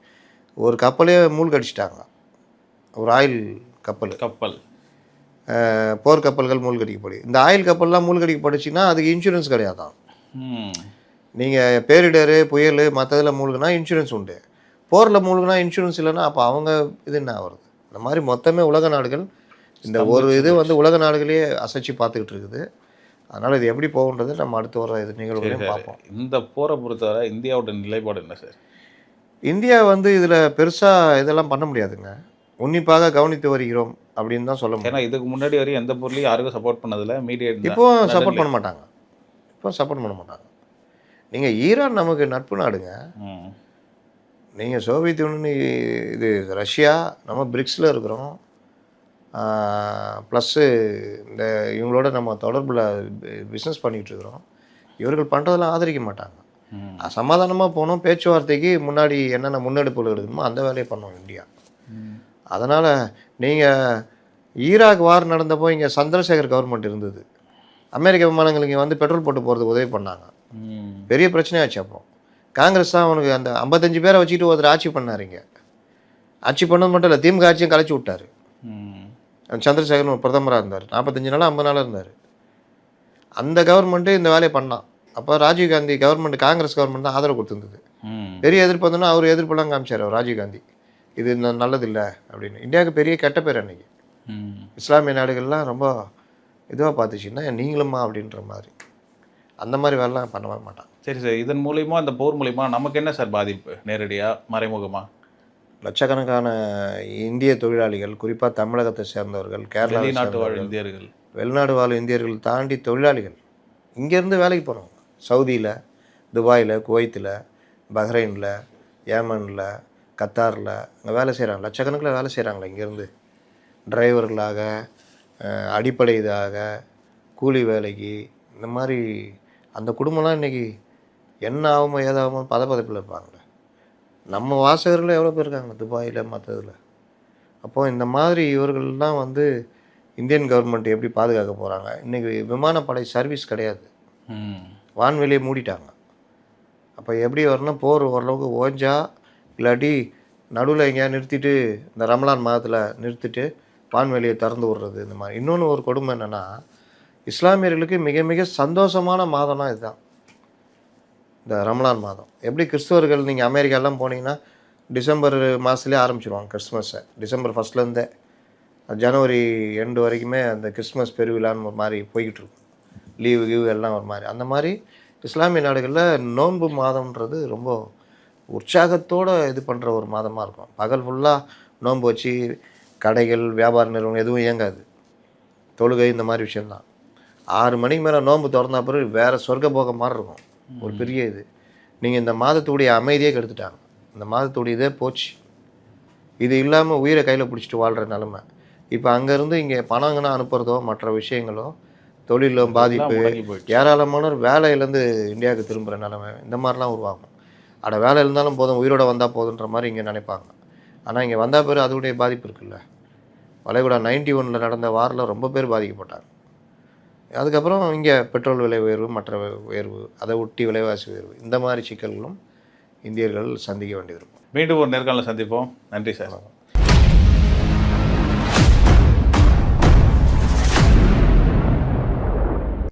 ஒரு கப்பலே மூழ்கடிச்சிட்டாங்க, ஒரு ஆயில் கப்பல் போர் கப்பல்கள் மூழ்கடிக்கப்படு. இந்த ஆயில் கப்பல்லாம் மூழ்கடிக்கப்படுச்சுன்னா அதுக்கு இன்சூரன்ஸ் கிடையாதான். நீங்கள் பேரிடர், புயல் மற்றதில் மூழ்கினா இன்சூரன்ஸ் உண்டு. போரில் மூழ்கினா இன்சூரன்ஸ் இல்லைன்னா அப்போ அவங்க இது என்ன வருது? இந்த மாதிரி மொத்தமே உலக நாடுகள் இந்த ஒரு இது வந்து உலக நாடுகளே அசைச்சு பார்த்துக்கிட்டு இருக்குது. அதனால் இது எப்படி போகுன்றது நம்ம அடுத்து வர இது நிகழ்வுகளையும் பார்ப்போம். இந்த போரை பொறுத்தவரை இந்தியாவோட நிலைப்பாடு என்ன சார்? இந்தியா வந்து இதில் பெருசாக இதெல்லாம் பண்ண முடியாதுங்க. உன்னிப்பாக கவனித்து வருகிறோம் அப்படின்னு தான் சொல்ல முடியும். ஏன்னா இதுக்கு முன்னாடி வரையும் எந்த பொருளையும் யாருக்கும் சப்போர்ட் பண்ணதில்லை. மீடியா இப்போ சப்போர்ட் பண்ண மாட்டாங்க. நீங்கள் ஈரான் நமக்கு நட்பு நாடுங்க. நீங்கள் சோவியத் யூனியன், இது ரஷ்யா, நம்ம பிரிக்ஸில் இருக்கிறோம். ப்ளஸ்ஸு இந்த இவங்களோட நம்ம தொடர்பில் பிஸ்னஸ் பண்ணிகிட்டு இருக்கிறோம். இவர்கள் பண்ணுறதெல்லாம் ஆதரிக்க மாட்டாங்க. சமாதானமாக போனோம், பேச்சுவார்த்தைக்கு முன்னாடி என்னென்ன முன்னெடுப்புகள் எடுக்கணுமோ அந்த வேலையை பண்ணோம் இந்தியா. அதனால் நீங்கள் ஈராக் வார் நடந்தப்போ இங்கே சந்திரசேகர் கவர்மெண்ட் இருந்தது. அமெரிக்க விமானங்கள் இங்கே வந்து பெட்ரோல் போட்டு போகிறதுக்கு உதவி பண்ணாங்க. பெரிய பிரச்சனையாச்சு. அப்போ காங்கிரஸ் தான் அவனுக்கு அந்த 55 பேரை வச்சுக்கிட்டு ஒருத்தர் ஆட்சி பண்ணார். இங்கே ஆட்சி பண்ணது மட்டும் இல்லை, திமுக ஆட்சியும் கலைச்சி விட்டார். சந்திரசேகரன் ஒரு பிரதமராக இருந்தார். 45 நாளாக 50 நாளாக இருந்தார். அந்த கவர்மெண்ட்டு இந்த வேலையை பண்ணான். அப்போ ராஜீவ்காந்தி கவர்மெண்ட், காங்கிரஸ் கவர்மெண்ட் தான் ஆதரவு கொடுத்துருந்தது. பெரிய எதிர்ப்பு வந்தோன்னா அவர் எதிர்ப்பெல்லாம் காமிச்சார் அவர் ராஜீவ்காந்தி. இது நல்லதில்லை அப்படின்னு. இந்தியாவுக்கு பெரிய கெட்ட பேர் அன்றைக்கி. இஸ்லாமிய நாடுகள்லாம் ரொம்ப இதுவாக பார்த்துச்சின்னா நீங்களுமா அப்படின்ற மாதிரி. அந்த மாதிரி வேலைலாம் பண்ணவே மாட்டான். சரி சார், இதன் மூலிமா, இந்த போர் மூலிமா நமக்கு என்ன சார் பாதிப்பு, நேரடியாக மறைமுகமாக? லட்சக்கணக்கான இந்திய தொழிலாளிகள், குறிப்பாக தமிழகத்தை சேர்ந்தவர்கள், கேரளா, வெளிநாட்டு வாழ் இந்தியர்கள், வெளிநாடு வாழும் இந்தியர்கள் தாண்டி தொழிலாளிகள் இங்கேருந்து வேலைக்கு போகிறோம். சவுதியில், துபாயில், குவைத்தில், பஹ்ரைனில், ஏமனில், கத்தாரில் அங்கே வேலை செய்கிறாங்க. லட்சக்கணக்கில் வேலை செய்கிறாங்களே இங்கேருந்து. டிரைவர்களாக, அடிப்படை இதாக, கூலி வேலைக்கு, இந்த மாதிரி அந்த குடும்பம்லாம் இன்றைக்கி என்ன ஆகுமோ ஏதாகுமோ பதப்பதப்பில் இருப்பாங்களே. நம்ம வாசகர்கள் எவ்வளோ பேர் இருக்காங்க துபாயில் மற்றதில். அப்போது இந்த மாதிரி இவர்கள்லாம் வந்து இந்தியன் கவர்மெண்ட் எப்படி பாதுகாக்க போகிறாங்க? இன்றைக்கி விமானப்படை சர்வீஸ் கிடையாது, ம். வான்வெளியை மூடிட்டாங்க. அப்போ எப்படி வரணும், போர் ஓரளவுக்கு ஓஞ்சா இல்லாட்டி நடுவில் எங்கேயா நிறுத்திட்டு இந்த ரமலான் மாதத்தில் நிறுத்திட்டு வான்வெளியை திறந்து விடுறது இந்த மாதிரி. இன்னொன்று ஒரு கொடுமை என்னென்னா, இஸ்லாமியர்களுக்கு மிக மிக சந்தோஷமான மாதம்னா இதுதான், இந்த ரமலான் மாதம். எப்படி கிறிஸ்தவர்கள் நீங்கள் அமெரிக்காலாம் போனீங்கன்னா டிசம்பர் மாதத்துலேயே ஆரம்பிச்சிடுவாங்க கிறிஸ்மஸை. டிசம்பர் ஃபஸ்ட்லேருந்தே ஜனவரி எண்டு வரைக்குமே அந்த கிறிஸ்மஸ் பெருவிழான்னு ஒரு மாதிரி போய்கிட்டு இருக்கும், லீவு எல்லாம் ஒரு மாதிரி. அந்த மாதிரி இஸ்லாமிய நாடுகளில் நோன்பு மாதம்ன்றது ரொம்ப உற்சாகத்தோடு இது பண்ணுற ஒரு மாதமாக இருக்கும். பகல் ஃபுல்லாக நோன்பு வச்சு கடைகள் வியாபார நிறுவனம் எதுவும் இயங்காது, தொழுகை இந்த மாதிரி விஷயந்தான். 6 மணிக்கு மேலே நோன்பு திறந்தா பிறகு வேறு சொர்க்க போகம் மாதிரி இருக்கும், ஒரு பெரிய இது. நீங்கள் இந்த மாதத்துடைய அமைதியே கெடுத்துட்டாங்க, இந்த மாதத்துடைய இதே போச்சு. இது இல்லாமல் உயிரை கையில் பிடிச்சிட்டு வாழ்கிற நிலமை. இப்போ அங்கேருந்து இங்கே பணங்கன்னா அனுப்புகிறதோ மற்ற விஷயங்களோ தொழிலும் பாதிப்பு, ஏராளமானோர் வேலையிலேருந்து இந்தியாவுக்கு திரும்புகிற நிலமை இந்த மாதிரிலாம் உருவாகும். அட வேலை இருந்தாலும் போதும், உயிரோட வந்தால் போதுன்ற மாதிரி இங்கே நினைப்பாங்க. ஆனால் இங்கே வந்தால் பேர் அதோடைய பாதிப்பு இருக்குல்ல. வளைகுடா 91 நடந்த வாரில் ரொம்ப பேர் பாதிக்கப்பட்டாங்க. அதுக்கப்புறம் இங்கே பெட்ரோல் விலை உயர்வு, மற்ற உயர்வு, அதை ஒட்டி விலைவாசி உயர்வு, இந்த மாதிரி சிக்கல்களும் இந்தியர்கள் சந்திக்க வேண்டியது இருக்கும். மீண்டும் ஒரு நேர்காணல சந்திப்போம். நன்றி சார்.